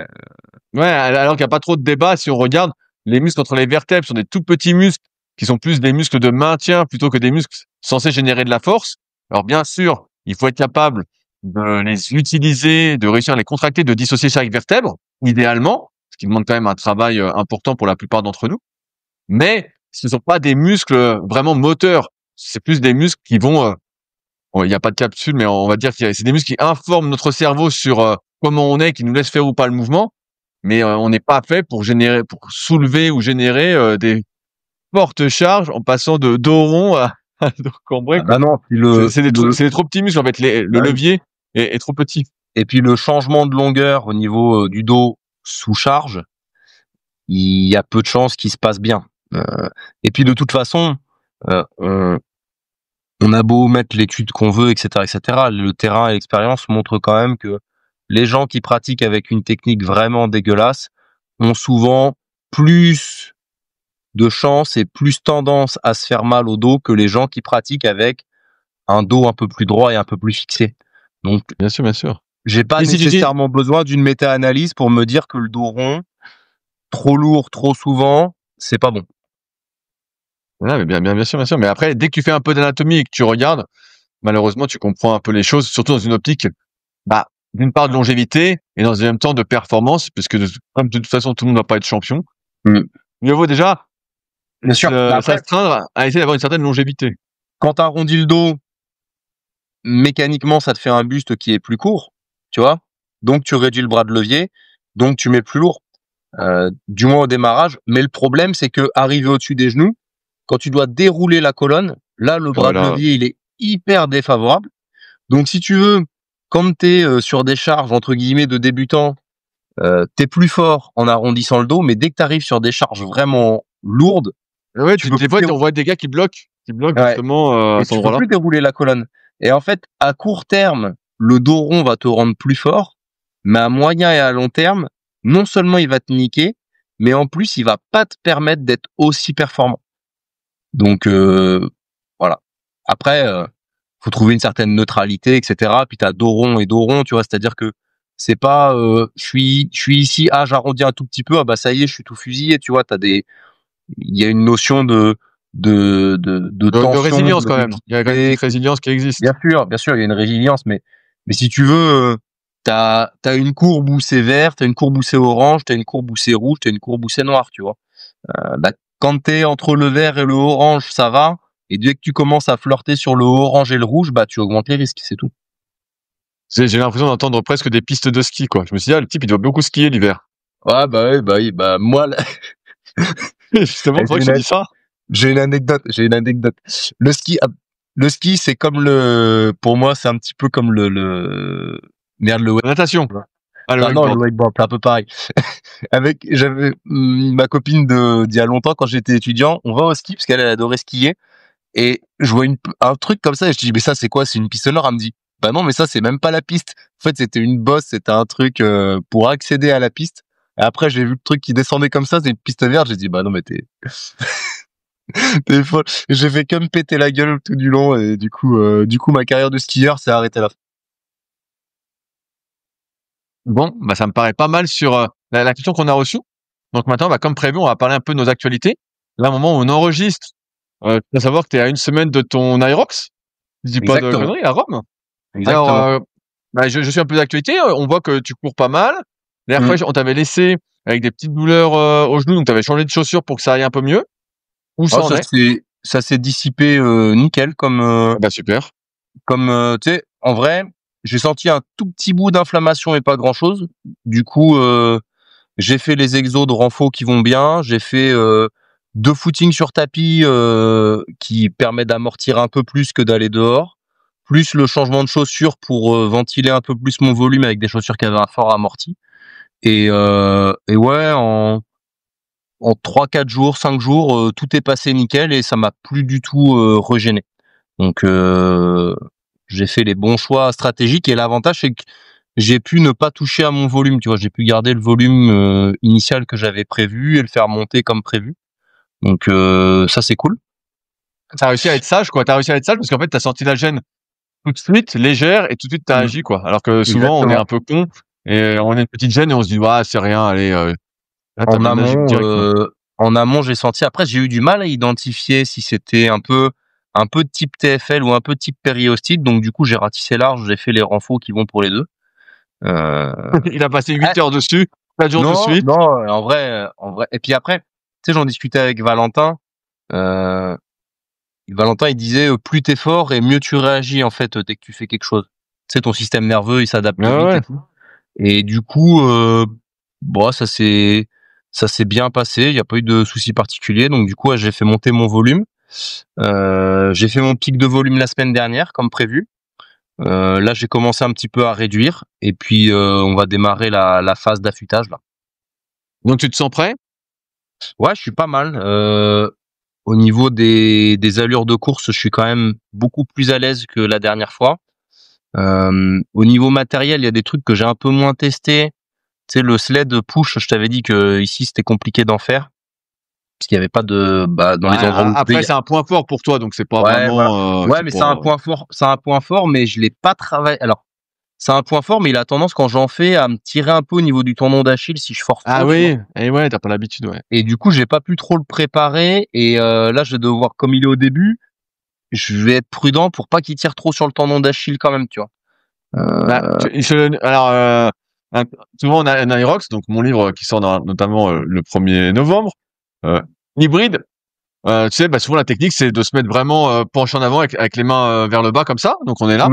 Ouais, alors qu'il n'y a pas trop de débat. Si on regarde, les muscles entre les vertèbres sont des tout petits muscles qui sont plus des muscles de maintien plutôt que des muscles censés générer de la force. Alors bien sûr, il faut être capable de les utiliser, de réussir à les contracter, de dissocier chaque vertèbre, idéalement, ce qui demande quand même un travail important pour la plupart d'entre nous. Mais ce ne sont pas des muscles vraiment moteurs. C'est plus des muscles qui vont... il n'y a pas de capsule, mais on va dire que c'est des muscles qui informent notre cerveau sur comment on est, qui nous laissent faire ou pas le mouvement. Mais on n'est pas fait pour soulever ou générer des fortes charges en passant de dos rond à dos cambré. Non, C'est des trop petits muscles en fait. Le levier est trop petit. Et puis le changement de longueur au niveau du dos sous charge, il y a peu de chances qu'il se passe bien. Et puis de toute façon, on a beau mettre l'étude qu'on veut, etc., le terrain et l'expérience montrent quand même que les gens qui pratiquent avec une technique vraiment dégueulasse ont souvent plus de chances et plus tendance à se faire mal au dos que les gens qui pratiquent avec un dos un peu plus droit et un peu plus fixé. Donc, bien sûr. J'ai pas nécessairement besoin d'une méta-analyse pour me dire que le dos rond, trop lourd, trop souvent, c'est pas bon. Ouais, mais bien sûr, bien sûr. Mais après, dès que tu fais un peu d'anatomie et que tu regardes, malheureusement, tu comprends un peu les choses, surtout dans une optique, bah, d'une part de longévité et dans un deuxième temps de performance, puisque comme de toute façon tout le monde ne va pas être champion, Mm. mieux vaut déjà Bien sûr. Mais après, s'astreindre à essayer d'avoir une certaine longévité. quand t'arrondis le dos, mécaniquement, ça te fait un buste qui est plus court, tu vois. Donc, tu réduis le bras de levier, donc tu mets plus lourd, du moins au démarrage. Mais le problème, c'est que arrivé au-dessus des genoux, quand tu dois dérouler la colonne, là, le bras de Voilà. levier, il est hyper défavorable. Donc, si tu veux, quand t'es sur des charges entre guillemets de débutant, t'es plus fort en arrondissant le dos, mais dès que t'arrives sur des charges vraiment lourdes, Ouais, tu peux des plus fois, on voit des gars qui bloquent ouais, justement à et cet tu peux endroit-là. plus dérouler la colonne. Et en fait, à court terme, le dos rond va te rendre plus fort, mais à moyen et à long terme, non seulement il va te niquer, mais en plus, il va pas te permettre d'être aussi performant. Donc voilà. Après, faut trouver une certaine neutralité, etc. Puis t'as dos rond et dos rond, tu vois, c'est-à-dire que c'est pas je suis ici, ah j'arrondis un tout petit peu, ah bah ça y est, je suis tout fusillé, tu vois, il y a une notion de De tension, résilience de quand même. Il y a quand même une rigidité. petite résilience qui existe. Bien sûr, il y a une résilience, mais si tu veux, t'as une courbe où c'est vert, t'as une courbe où c'est orange, t'as une courbe où c'est rouge, t'as une courbe où c'est noir, tu vois. Bah, quand t'es entre le vert et le orange, ça va. Et dès que tu commences à flirter sur le orange et le rouge, bah tu augmentes les risques, c'est tout. J'ai l'impression d'entendre presque des pistes de ski, quoi. Je me suis dit, ah, le type, il doit beaucoup skier l'hiver. Oui, bah moi, là, Justement, c'est vrai que je te dis ça. j'ai une anecdote. Le ski, le ski, c'est comme pour moi, c'est un petit peu comme merde, le La natation. Ah, le enfin non, le wakeboard. wakeboard, c'est un peu pareil. J'avais ma copine d'il y a longtemps quand j'étais étudiant, on va au ski parce qu'elle elle adorait skier et je vois un truc comme ça et je dis mais ça c'est quoi? C'est une piste nord? Elle me dit bah non mais ça c'est même pas la piste. En fait c'était une bosse, c'était un truc pour accéder à la piste. Et après j'ai vu le truc qui descendait comme ça, c'est une piste verte. J'ai dit bah non mais t'es folle. Et j'ai fait comme péter la gueule tout du long et du coup ma carrière de skieur s'est arrêtée là. Bon, bah, ça me paraît pas mal sur la question qu'on a reçue. Donc maintenant, bah, comme prévu, on va parler un peu de nos actualités. Là, au moment où on enregistre, tu dois savoir que tu es à une semaine de ton Irox. Je dis pas de Exactement. conneries, à Rome. Alors, Exactement. bah, je suis un peu d'actualité. On voit que tu cours pas mal. La dernière fois, on t'avait laissé avec des petites douleurs au genou, donc tu avais changé de chaussure pour que ça aille un peu mieux. Où Oh, ça en est? ça s'est dissipé nickel Ah bah super. tu sais, en vrai, j'ai senti un tout petit bout d'inflammation et pas grand-chose. Du coup, j'ai fait les exos de renfo qui vont bien. J'ai fait 2 footings sur tapis qui permet d'amortir un peu plus que d'aller dehors. Plus le changement de chaussures pour ventiler un peu plus mon volume avec des chaussures qui avaient un fort amorti. Et ouais, en 3-4 jours, 5 jours, tout est passé nickel et ça m'a plus du tout regêné. Donc j'ai fait les bons choix stratégiques et l'avantage c'est que j'ai pu ne pas toucher à mon volume, tu vois, j'ai pu garder le volume initial que j'avais prévu et le faire monter comme prévu. Donc ça c'est cool. T'as réussi à être sage, quoi. T'as réussi à être sage parce qu'en fait, t'as senti la gêne tout de suite, légère, et tout de suite, t'as Mm. agi, quoi. Alors que souvent, on est un Exactement. peu con et on a une petite gêne et on se dit, ouais, c'est rien, allez, là, t'as En bien agi amont, directement. j'ai senti. Après, j'ai eu du mal à identifier si c'était un peu de type TFL ou un peu de type périostite. Donc du coup, j'ai ratissé large, j'ai fait les renfos qui vont pour les deux. Euh, Il a passé ah, 8 heures dessus, 4 jours de non, suite. non, en vrai. Et puis après, tu sais, j'en discutais avec Valentin. Euh, Valentin, il disait plus t'es fort et mieux tu réagis en fait dès que tu fais quelque chose. Tu sais, ton système nerveux, il s'adapte Ouais, vite ouais. et tout. Et du coup, bon, ça s'est bien passé. Il n'y a pas eu de soucis particuliers. Donc du coup, ouais, j'ai fait monter mon volume. J'ai fait mon pic de volume la semaine dernière, comme prévu. Là, j'ai commencé un petit peu à réduire. Et puis, on va démarrer la phase d'affûtage là. Donc, tu te sens prêt? Ouais, je suis pas mal. Au niveau des allures de course, je suis quand même beaucoup plus à l'aise que la dernière fois. Au niveau matériel, il y a des trucs que j'ai un peu moins testé. Tu sais, le sled push, je t'avais dit que ici c'était compliqué d'en faire parce qu'il y avait pas dans les endroits où je Après, vais. c'est un point fort pour toi, donc c'est pas Ouais, voilà. vraiment, Ouais, c'est mais pour, c'est un point fort, mais je l'ai pas travaillé. Alors, c'est un point fort, mais il a tendance, quand j'en fais, à me tirer un peu au niveau du tendon d'Achille si je force trop. Ah oui, et ouais, t'as pas l'habitude, ouais. Et du coup, j'ai pas pu trop le préparer. Et là, je vais devoir, comme il est au début, je vais être prudent pour pas qu'il tire trop sur le tendon d'Achille quand même, tu vois. Alors, souvent on a un Irox, donc mon livre qui sort notamment le 1er novembre, hybride. Tu sais, souvent la technique c'est de se mettre vraiment penché en avant avec les mains vers le bas comme ça. Donc on est là.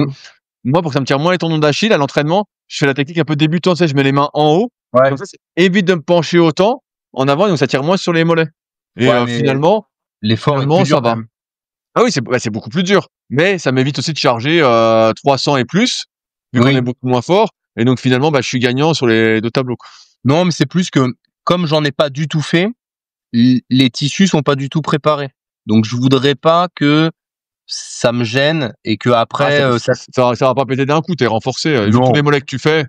Moi, pour que ça me tire moins les tendons d'Achille à l'entraînement, je fais la technique un peu débutante, tu sais, je mets les mains en haut. Ouais. Comme ça évite de me pencher autant en avant, donc ça tire moins sur les mollets. Et finalement, l'effort est plus dur, ça va. Ah oui, c'est beaucoup plus dur, mais ça m'évite aussi de charger 300 et plus, vu qu'on est beaucoup moins fort. Et donc finalement, je suis gagnant sur les 2 tableaux, quoi. Non, mais c'est plus que, comme j'en ai pas du tout fait, les tissus sont pas du tout préparés. Donc je voudrais pas que ça me gêne et que après ça va pas péter d'un coup, t'es renforcé. Vu tous les mollets que tu fais.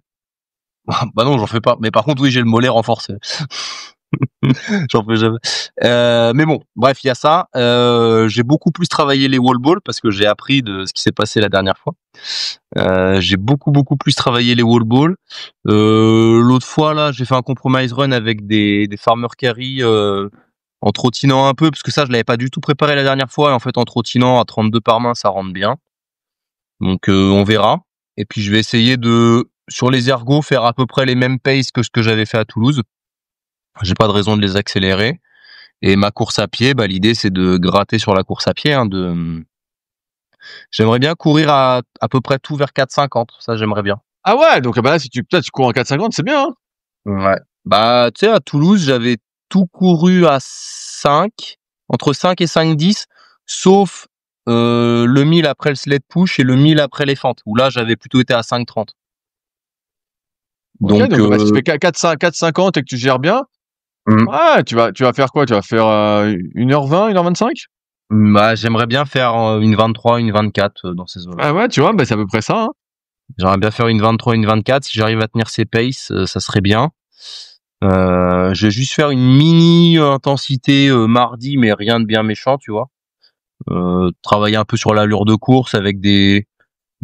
Bah non, j'en fais pas. Mais par contre, oui, j'ai le mollet renforcé. J'en fais jamais. Mais bon, bref, il y a ça. J'ai beaucoup plus travaillé les wall balls parce que j'ai appris de ce qui s'est passé la dernière fois. J'ai beaucoup plus travaillé les wall balls. L'autre fois là, j'ai fait un compromise run avec des farmer carry en trottinant un peu, parce que ça, je l'avais pas du tout préparé la dernière fois. Et en fait, en trottinant à 32 par main, ça rentre bien. Donc on verra. Et puis je vais essayer de, sur les ergos, faire à peu près les mêmes paces que ce que j'avais fait à Toulouse. J'ai pas de raison de les accélérer. Et ma course à pied, l'idée c'est de gratter sur la course à pied. J'aimerais bien courir à peu près tout vers 4,50. Ça, j'aimerais bien. Ah ouais, donc là, si tu cours en 4,50, c'est bien. Ouais. Tu sais, à Toulouse, j'avais tout couru à 5, entre 5 et 5,10, sauf le 1000 après le sled push et le 1000 après les fentes, où là, j'avais plutôt été à 5,30. Donc, si tu fais 4,50 et que tu gères bien, ouais, tu vas faire quoi? Tu vas faire 1h20, 1h25? J'aimerais bien faire une 23, une 24 dans ces eaux-là. Ah ouais, tu vois, c'est à peu près ça, hein. J'aimerais bien faire une 23, une 24. Si j'arrive à tenir ces paces, ça serait bien. Je vais juste faire une mini intensité mardi, mais rien de bien méchant, tu vois. Travailler un peu sur l'allure de course avec des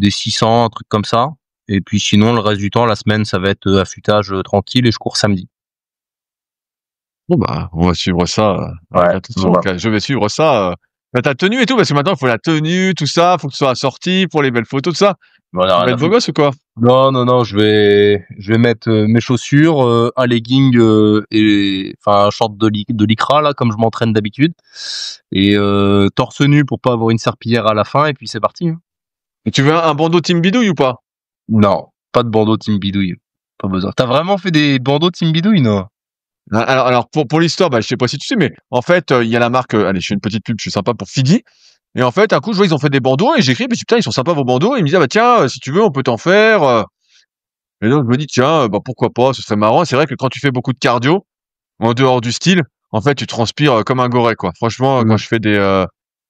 600, un truc comme ça. Et puis sinon, le reste du temps, la semaine, ça va être affûtage tranquille et je cours samedi. Bon on va suivre ça. Je vais suivre ça. Ta tenue et tout, parce que maintenant il faut la tenue, tout ça, faut que tu sois assorti pour les belles photos, tout ça. Tu vas être beau gosse ou quoi? Non, je vais mettre mes chaussures, un legging et un short de lycra là, comme je m'entraîne d'habitude, et torse nu pour pas avoir une serpillière à la fin, et puis c'est parti. Et tu veux un bandeau Team Bidouille ou pas? Non, pas de bandeau Team Bidouille, pas besoin. T'as vraiment fait des bandeaux Team Bidouille, non? Alors pour l'histoire, je sais pas si tu sais, mais en fait il y a la marque. Allez, je fais une petite pub, je suis sympa pour Figgy. Et en fait, un coup, je vois, ils ont fait des bandeaux et j'écris, putain, ils sont sympas vos bandeaux. Et ils me disent, tiens, si tu veux, on peut t'en faire. Et donc, je me dis, tiens, pourquoi pas, ce serait marrant. C'est vrai que quand tu fais beaucoup de cardio, en dehors du style, en fait, tu transpires comme un goret, quoi. Franchement, quand je fais des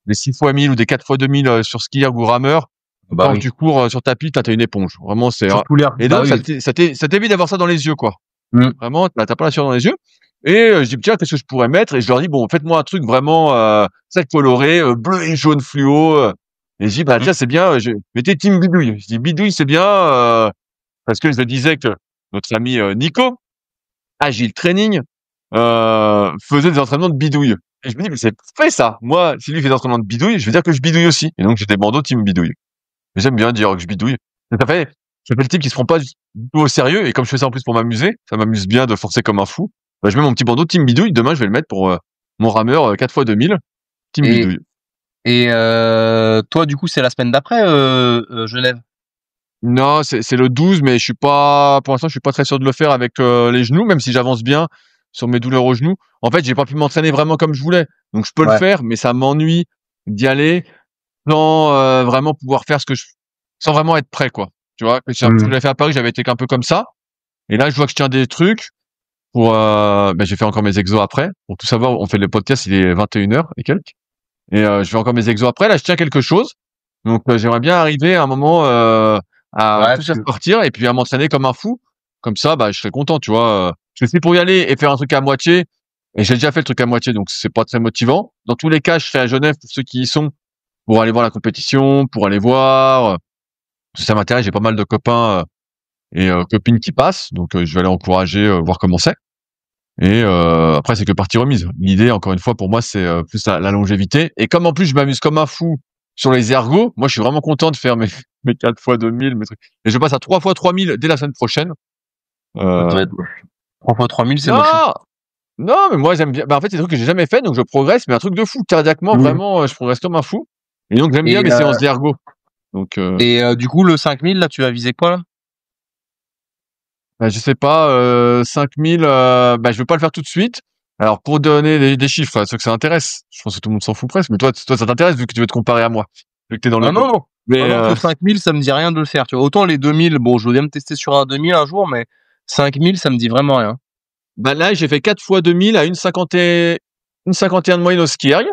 6 fois 1000 ou des 4 fois 2000 sur skier ou rameur, quand tu cours sur tapis, t'as une éponge. Vraiment, c'est. Et donc, ça t'évite d'avoir ça dans les yeux, quoi. Vraiment, t'as pas la sueur dans les yeux. Et je dis, tiens, qu'est-ce que je pourrais mettre? Et je leur dis, bon, faites-moi un truc vraiment très coloré, bleu et jaune fluo. Et je dis, tiens, c'est bien, mettez Team Bidouille. Je dis, Bidouille, c'est bien, parce que je disais que notre ami Nico, Agile Training, faisait des entraînements de bidouille. Et je me dis, mais c'est fait ça. Moi, si lui fait des entraînements de bidouille, je vais dire que je bidouille aussi. Et donc, j'ai des bandeaux Team Bidouille. Mais j'aime bien dire que je bidouille. Ça fait le type qui se prend pas du tout au sérieux. Et comme je fais ça en plus pour m'amuser, ça m'amuse bien de forcer comme un fou. Je mets mon petit bandeau Team Bidouille. Demain, je vais le mettre pour mon rameur 4 fois 2000. Team Bidouille. Et toi, du coup, c'est la semaine d'après, Genève? Non, c'est le 12, mais pour l'instant, je suis pas très sûr de le faire avec les genoux, même si j'avance bien sur mes douleurs aux genoux. En fait, j'ai pas pu m'entraîner vraiment comme je voulais. Donc, je peux le faire, mais ça m'ennuie d'y aller sans vraiment pouvoir faire sans vraiment être prêt, quoi. Tu vois, ce que j'avais fait à Paris, j'avais été un peu comme ça. Et là, je vois que je tiens des trucs j'ai fait encore mes exos après. Pour tout savoir, on fait le podcast, il est 21h et quelques. Et je fais encore mes exos après. Là, je tiens quelque chose. Donc, j'aimerais bien arriver à un moment à tout faire partir et puis à m'entraîner comme un fou. Comme ça, je serais content, tu vois. Je suis pour y aller et faire un truc à moitié. Et j'ai déjà fait le truc à moitié, donc c'est pas très motivant. Dans tous les cas, je serai à Genève pour ceux qui y sont, pour aller voir la compétition, pour aller voir. Ça m'intéresse, j'ai pas mal de copains et copines qui passent, donc je vais aller encourager, voir comment c'est. Et après, c'est que partie remise. L'idée, encore une fois, pour moi, c'est plus la longévité. Et comme en plus, je m'amuse comme un fou sur les ergos, moi, je suis vraiment content de faire mes 4 fois 2000, mes trucs. Et je passe à 3 fois 3000 dès la semaine prochaine. Ça va être moche. 3 fois 3000, c'est moche. Non, non, mais moi, j'aime bien. Bah, en fait, c'est des trucs que j'ai jamais fait, donc je progresse, mais un truc de fou. Cardiaquement, vraiment, je progresse comme un fou. Et donc, j'aime bien Et, mes séances d'ergo. Donc, du coup, le 5000, là, tu vas viser quoi, là? bah, je sais pas, 5000, bah, je veux pas le faire tout de suite. Alors, pour donner des chiffres à ceux que ça intéresse, je pense que tout le monde s'en fout presque, mais toi, ça t'intéresse vu que tu veux te comparer à moi, vu que t'es dans le Ah club. non, non. Mais, Ah non, que 5000, ça me dit rien de le faire. Tu vois, autant les 2000, bon, je veux bien me tester sur un 2000 un jour, mais 5000, ça me dit vraiment rien. bah, là, j'ai fait 4 fois 2000 à une 51 de moyenne au ski erg.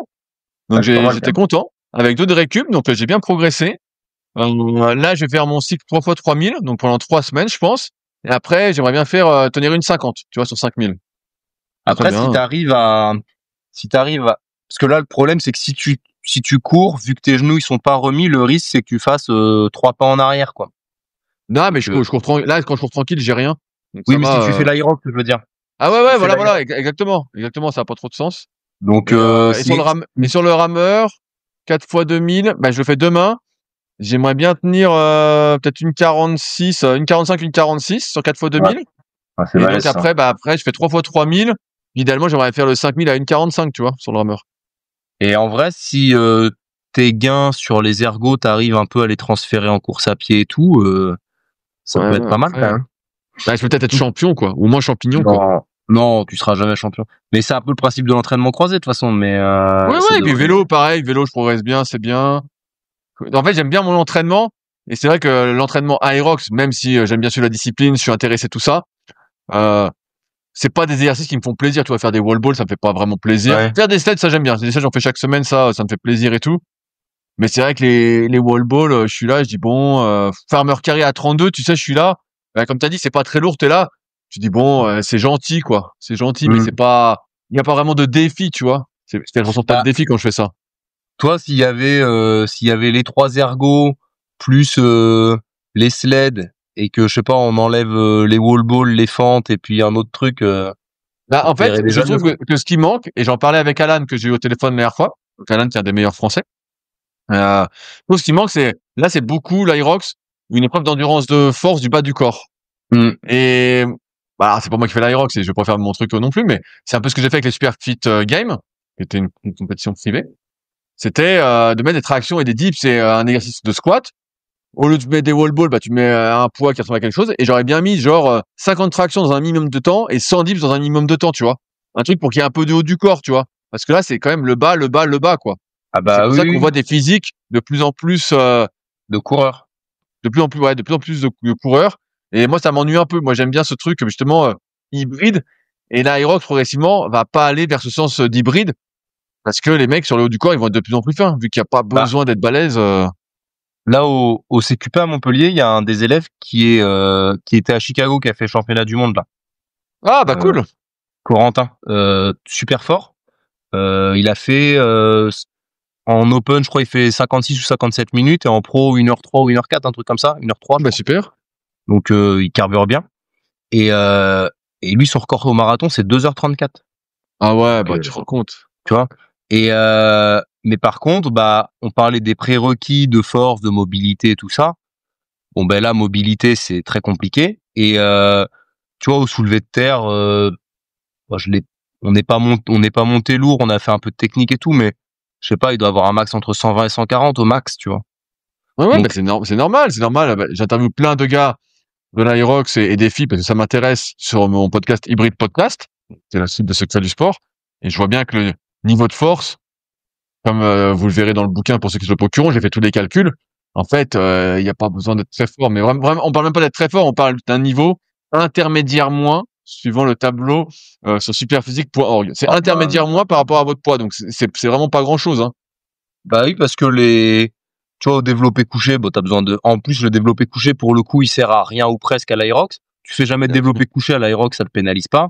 Ah, Donc, c'est pas mal, j'étais content. Avec 2 de récup, donc j'ai bien progressé. Là, je vais faire mon cycle 3 fois 3000, donc pendant 3 semaines, je pense. Et après, j'aimerais bien faire, tenir une 50, tu vois, sur 5000. Très Après, bien. si t'arrives à, parce que là, le problème, c'est que si tu cours, vu que tes genoux, ils sont pas remis, le risque, c'est que tu fasses, 3 pas en arrière, quoi. Non, mais Donc, je cours tranquille. Là, quand je cours tranquille, j'ai rien. Donc, oui, ça mais si tu va. fais l'aérobe, je veux dire. Ah ouais, Si ouais, tu fais voilà, voilà, l'aérobe. exactement. Exactement, ça a pas trop de sens. Donc, Et sur le rameur, 4 fois 2000, bah, je le fais demain. J'aimerais bien tenir, peut-être une 46, une 45, une 46 sur 4 fois ouais, 2000. c'est Et donc balèze, ça. après, bah, après, je fais 3 fois 3000. Idéalement, j'aimerais faire le 5000 à une 45, tu vois, sur le rameur. Et en vrai, si, tes gains sur les ergots, t'arrives un peu à les transférer en course à pied et tout, ça Ouais, peut être ouais, pas mal, quand après. même. Bah, je peux peut-être être champion, quoi. Ou moins champignon, quoi. Non, non, tu seras jamais champion. Mais c'est un peu le principe de l'entraînement croisé, de toute façon, mais, Ouais, ça ouais, et puis devrait. vélo, pareil, vélo, je progresse bien, c'est bien. En fait, j'aime bien mon entraînement. Et c'est vrai que l'entraînement Aerox, même si j'aime bien suivre la discipline, je suis intéressé tout ça, euh, c'est pas des exercices qui me font plaisir. Tu vois, faire des wall balls, ça me fait pas vraiment plaisir. Ouais. Faire des sleds, ça j'aime bien. Des sleds, j'en fais chaque semaine, ça me fait plaisir et tout. Mais c'est vrai que les wall balls, je suis là, je dis bon, farmer carry à 32, tu sais, je suis là. Bah, comme t'as dit, c'est pas très lourd, t'es là. Tu dis bon, c'est gentil, quoi. C'est gentil, mais c'est Mmh. pas, il y a pas vraiment de défi, tu vois. Je ressens pas de Bah, défi quand je fais ça. toi, s'il y avait les 3 ergots, plus, les sleds, et que, je sais pas, on enlève, les wall balls, les fentes, et puis un autre truc, Bah, ça en te plairait fait, je déjà mieux, trouve quoi. que ce qui manque, et j'en parlais avec Alan que j'ai eu au téléphone la dernière fois. Donc Alan, qui est un des meilleurs français. Je trouve ce qui manque, là, c'est beaucoup l'Irox, une épreuve d'endurance de force du bas du corps. Mmh. Et bah, c'est pas moi qui fais l'Irox et je vais pas faire mon truc non plus, mais c'est un peu ce que j'ai fait avec les Super Fit Games, qui était une compétition privée. C'était de mettre des tractions et des dips et un exercice de squat. Au lieu de mettre des wall balls, bah tu mets un poids qui ressemble à quelque chose. Et j'aurais bien mis genre 50 tractions dans un minimum de temps et 100 dips dans un minimum de temps, tu vois. Un truc pour qu'il y ait un peu de haut du corps, tu vois. Parce que là, c'est quand même le bas, le bas, le bas, quoi. Ah Et c'est bah, pour oui, ça qu'on oui, voit des physiques de plus en plus, de coureur. ouais, de plus en plus de coureurs. Et moi, ça m'ennuie un peu. Moi, j'aime bien ce truc justement hybride. Et l'Aerox progressivement va pas aller vers ce sens d'hybride parce que les mecs sur le haut du corps, ils vont être de plus en plus fins vu qu'il n'y a pas Bah, besoin d'être balèze. là, au CQP à Montpellier, il y a un des élèves qui était à Chicago, qui a fait championnat du monde, là. Ah bah Euh, cool. Corentin, super fort. Il a fait, en open, je crois, il fait 56 ou 57 minutes, et en pro, 1h03 ou 1h04, un truc comme ça, 1h03, je Bah crois. super. Donc, il carbure bien. Et, lui, son record au marathon, c'est 2h34. Ah ouais, Donc, bah tu te rends compte. tu vois. Et, mais par contre, bah, on parlait des prérequis de force, de mobilité et tout ça. Bon, ben là, mobilité, c'est très compliqué. Et, tu vois, au soulevé de terre, moi, on n'est pas monté lourd, on a fait un peu de technique et tout, mais je sais pas, il doit avoir un max entre 120 et 140 au max, tu vois. Ouais, ouais, bah Donc, c'est normal, c'est normal. Bah, j'interviewe plein de gars de l'Aerox et des filles parce que ça m'intéresse sur mon podcast Hybrid Podcast. C'est la suite de Secret du sport. Et je vois bien que le niveau de force, comme vous le verrez dans le bouquin pour ceux qui se le procurent, j'ai fait tous les calculs. En fait, il n'y a pas besoin d'être très fort, mais vraiment, on parle même pas d'être très fort, on parle d'un niveau intermédiaire moins, suivant le tableau sur superphysique.org. C'est ah intermédiaire moins par rapport à votre poids, donc c'est vraiment pas grand chose, hein. bah oui, parce que tu vois, au développé couché, bon, t'as besoin en plus, le développé couché, pour le coup, il sert à rien ou presque à l'Aerox. Tu fais jamais de développé couché à l'Aerox, ça te pénalise pas.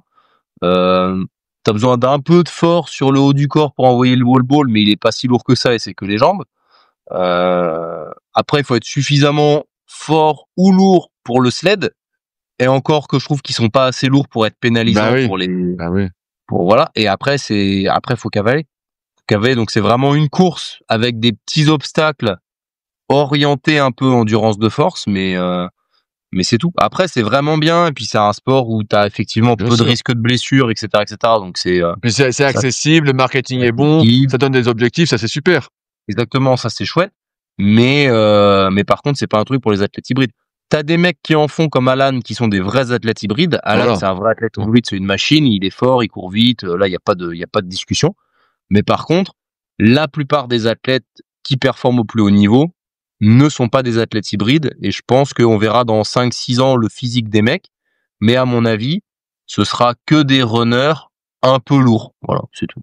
Euh, T'as besoin d'un peu de force sur le haut du corps pour envoyer le wall ball, mais il est pas si lourd que ça, et c'est que les jambes. Après, il faut être suffisamment forts ou lourds pour le sled. Et encore que je trouve qu'ils sont pas assez lourds pour être pénalisants pour les, voilà. Et après faut cavaler. Donc c'est vraiment une course avec des petits obstacles orientés un peu endurance de force, mais c'est tout. Après, c'est vraiment bien. Et puis, c'est un sport où tu as effectivement peu de risques de blessures, etc., etc. Donc, c'est accessible, le marketing est bon, ça donne des objectifs, ça c'est super. Exactement, ça c'est chouette. Mais par contre, c'est pas un truc pour les athlètes hybrides. T'as des mecs qui en font comme Alan, qui sont des vrais athlètes hybrides. Alan, c'est un vrai athlète hybride, c'est une machine, il est fort, il court vite. Là, il y a pas de discussion. Mais par contre, la plupart des athlètes qui performent au plus haut niveau ne sont pas des athlètes hybrides, et je pense qu'on verra dans 5-6 ans le physique des mecs, mais à mon avis, ce sera que des runners un peu lourds. Voilà, c'est tout.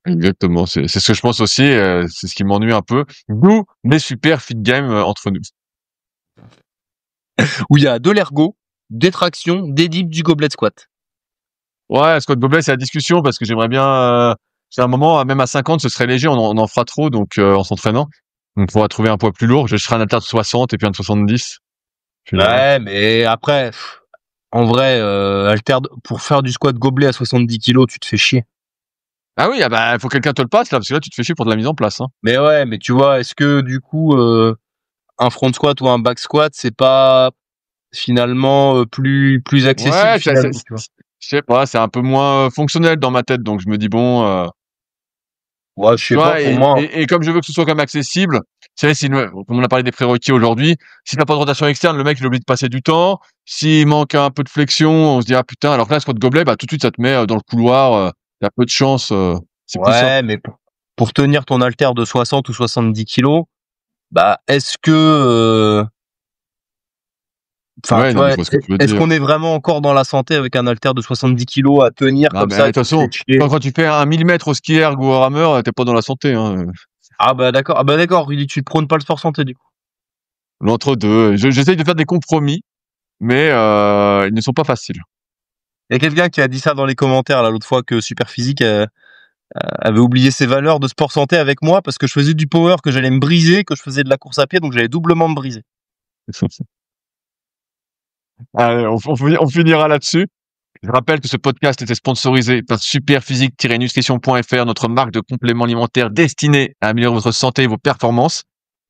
Exactement, c'est ce que je pense aussi, c'est ce qui m'ennuie un peu. Nous, les super fit game entre nous. Où il y a de l'ergo, des tractions, des dips, du goblet squat. Ouais, squat goblet, c'est la discussion, parce que j'aimerais bien... c'est un moment, même à 50, ce serait léger, on en fera trop, donc en s'entraînant. On pourra trouver un poids plus lourd. Je serai un haltère de 60 et puis un de 70. Ouais, mais après, en vrai, pour faire du squat gobelet à 70 kilos, tu te fais chier. Ah oui, faut que quelqu'un te le passe, là, parce que là, tu te fais chier pour de la mise en place, hein. Mais ouais, mais tu vois, est-ce que, du coup, un front squat ou un back squat, c'est pas finalement plus accessible? Ouais, je sais pas, c'est un peu moins fonctionnel dans ma tête, donc je me dis bon... Ouais, je sais pas, pour moi. Et comme je veux que ce soit comme accessible, c'est vrai, comme on a parlé des prérequis aujourd'hui, s'il n'a pas de rotation externe, le mec, il oublie de passer du temps. S'il manque un peu de flexion, on se dit, ah putain, alors que là, squat gobelet, tout de suite, ça te met dans le couloir, il y a peu de chance, c'est plus simple. Mais pour tenir ton haltère de 60 ou 70 kilos, est-ce que, est-ce qu'on est vraiment encore dans la santé avec un haltère de 70 kilos à tenir comme ça? De toute façon, quand tu fais 1 millimètre au ski erg ou au rameur, t'es pas dans la santé, hein. D'accord, Rudy, tu prônes pas le sport santé, du coup. L'entre-deux. J'essaye de faire des compromis, mais ils ne sont pas faciles. Il y a quelqu'un qui a dit ça dans les commentaires, là, l'autre fois, que Superphysique avait oublié ses valeurs de sport santé avec moi parce que je faisais du power, que j'allais me briser, que je faisais de la course à pied, donc j'allais doublement me briser. Allez, on finira là-dessus. Je rappelle que ce podcast était sponsorisé par superphysique-nutrition.fr, notre marque de compléments alimentaires destinée à améliorer votre santé et vos performances,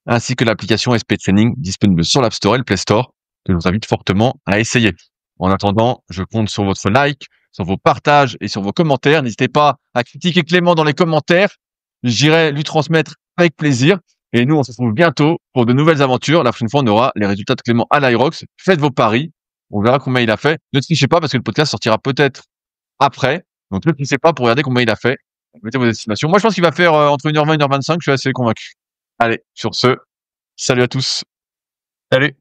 ainsi que l'application SP Training disponible sur l'App Store et le Play Store, que je vous invite fortement à essayer. En attendant, je compte sur votre like, sur vos partages et sur vos commentaires. N'hésitez pas à critiquer Clément dans les commentaires. J'irai lui transmettre avec plaisir. Et nous, on se retrouve bientôt pour de nouvelles aventures. La prochaine fois, on aura les résultats de Clément à l'Irox. Faites vos paris. On verra combien il a fait. Ne trichez pas parce que le podcast sortira peut-être après. Donc ne trichez pas pour regarder combien il a fait. Mettez vos estimations. Moi, je pense qu'il va faire entre 1h20 et 1h25. Je suis assez convaincu. Allez, sur ce, salut à tous. Salut.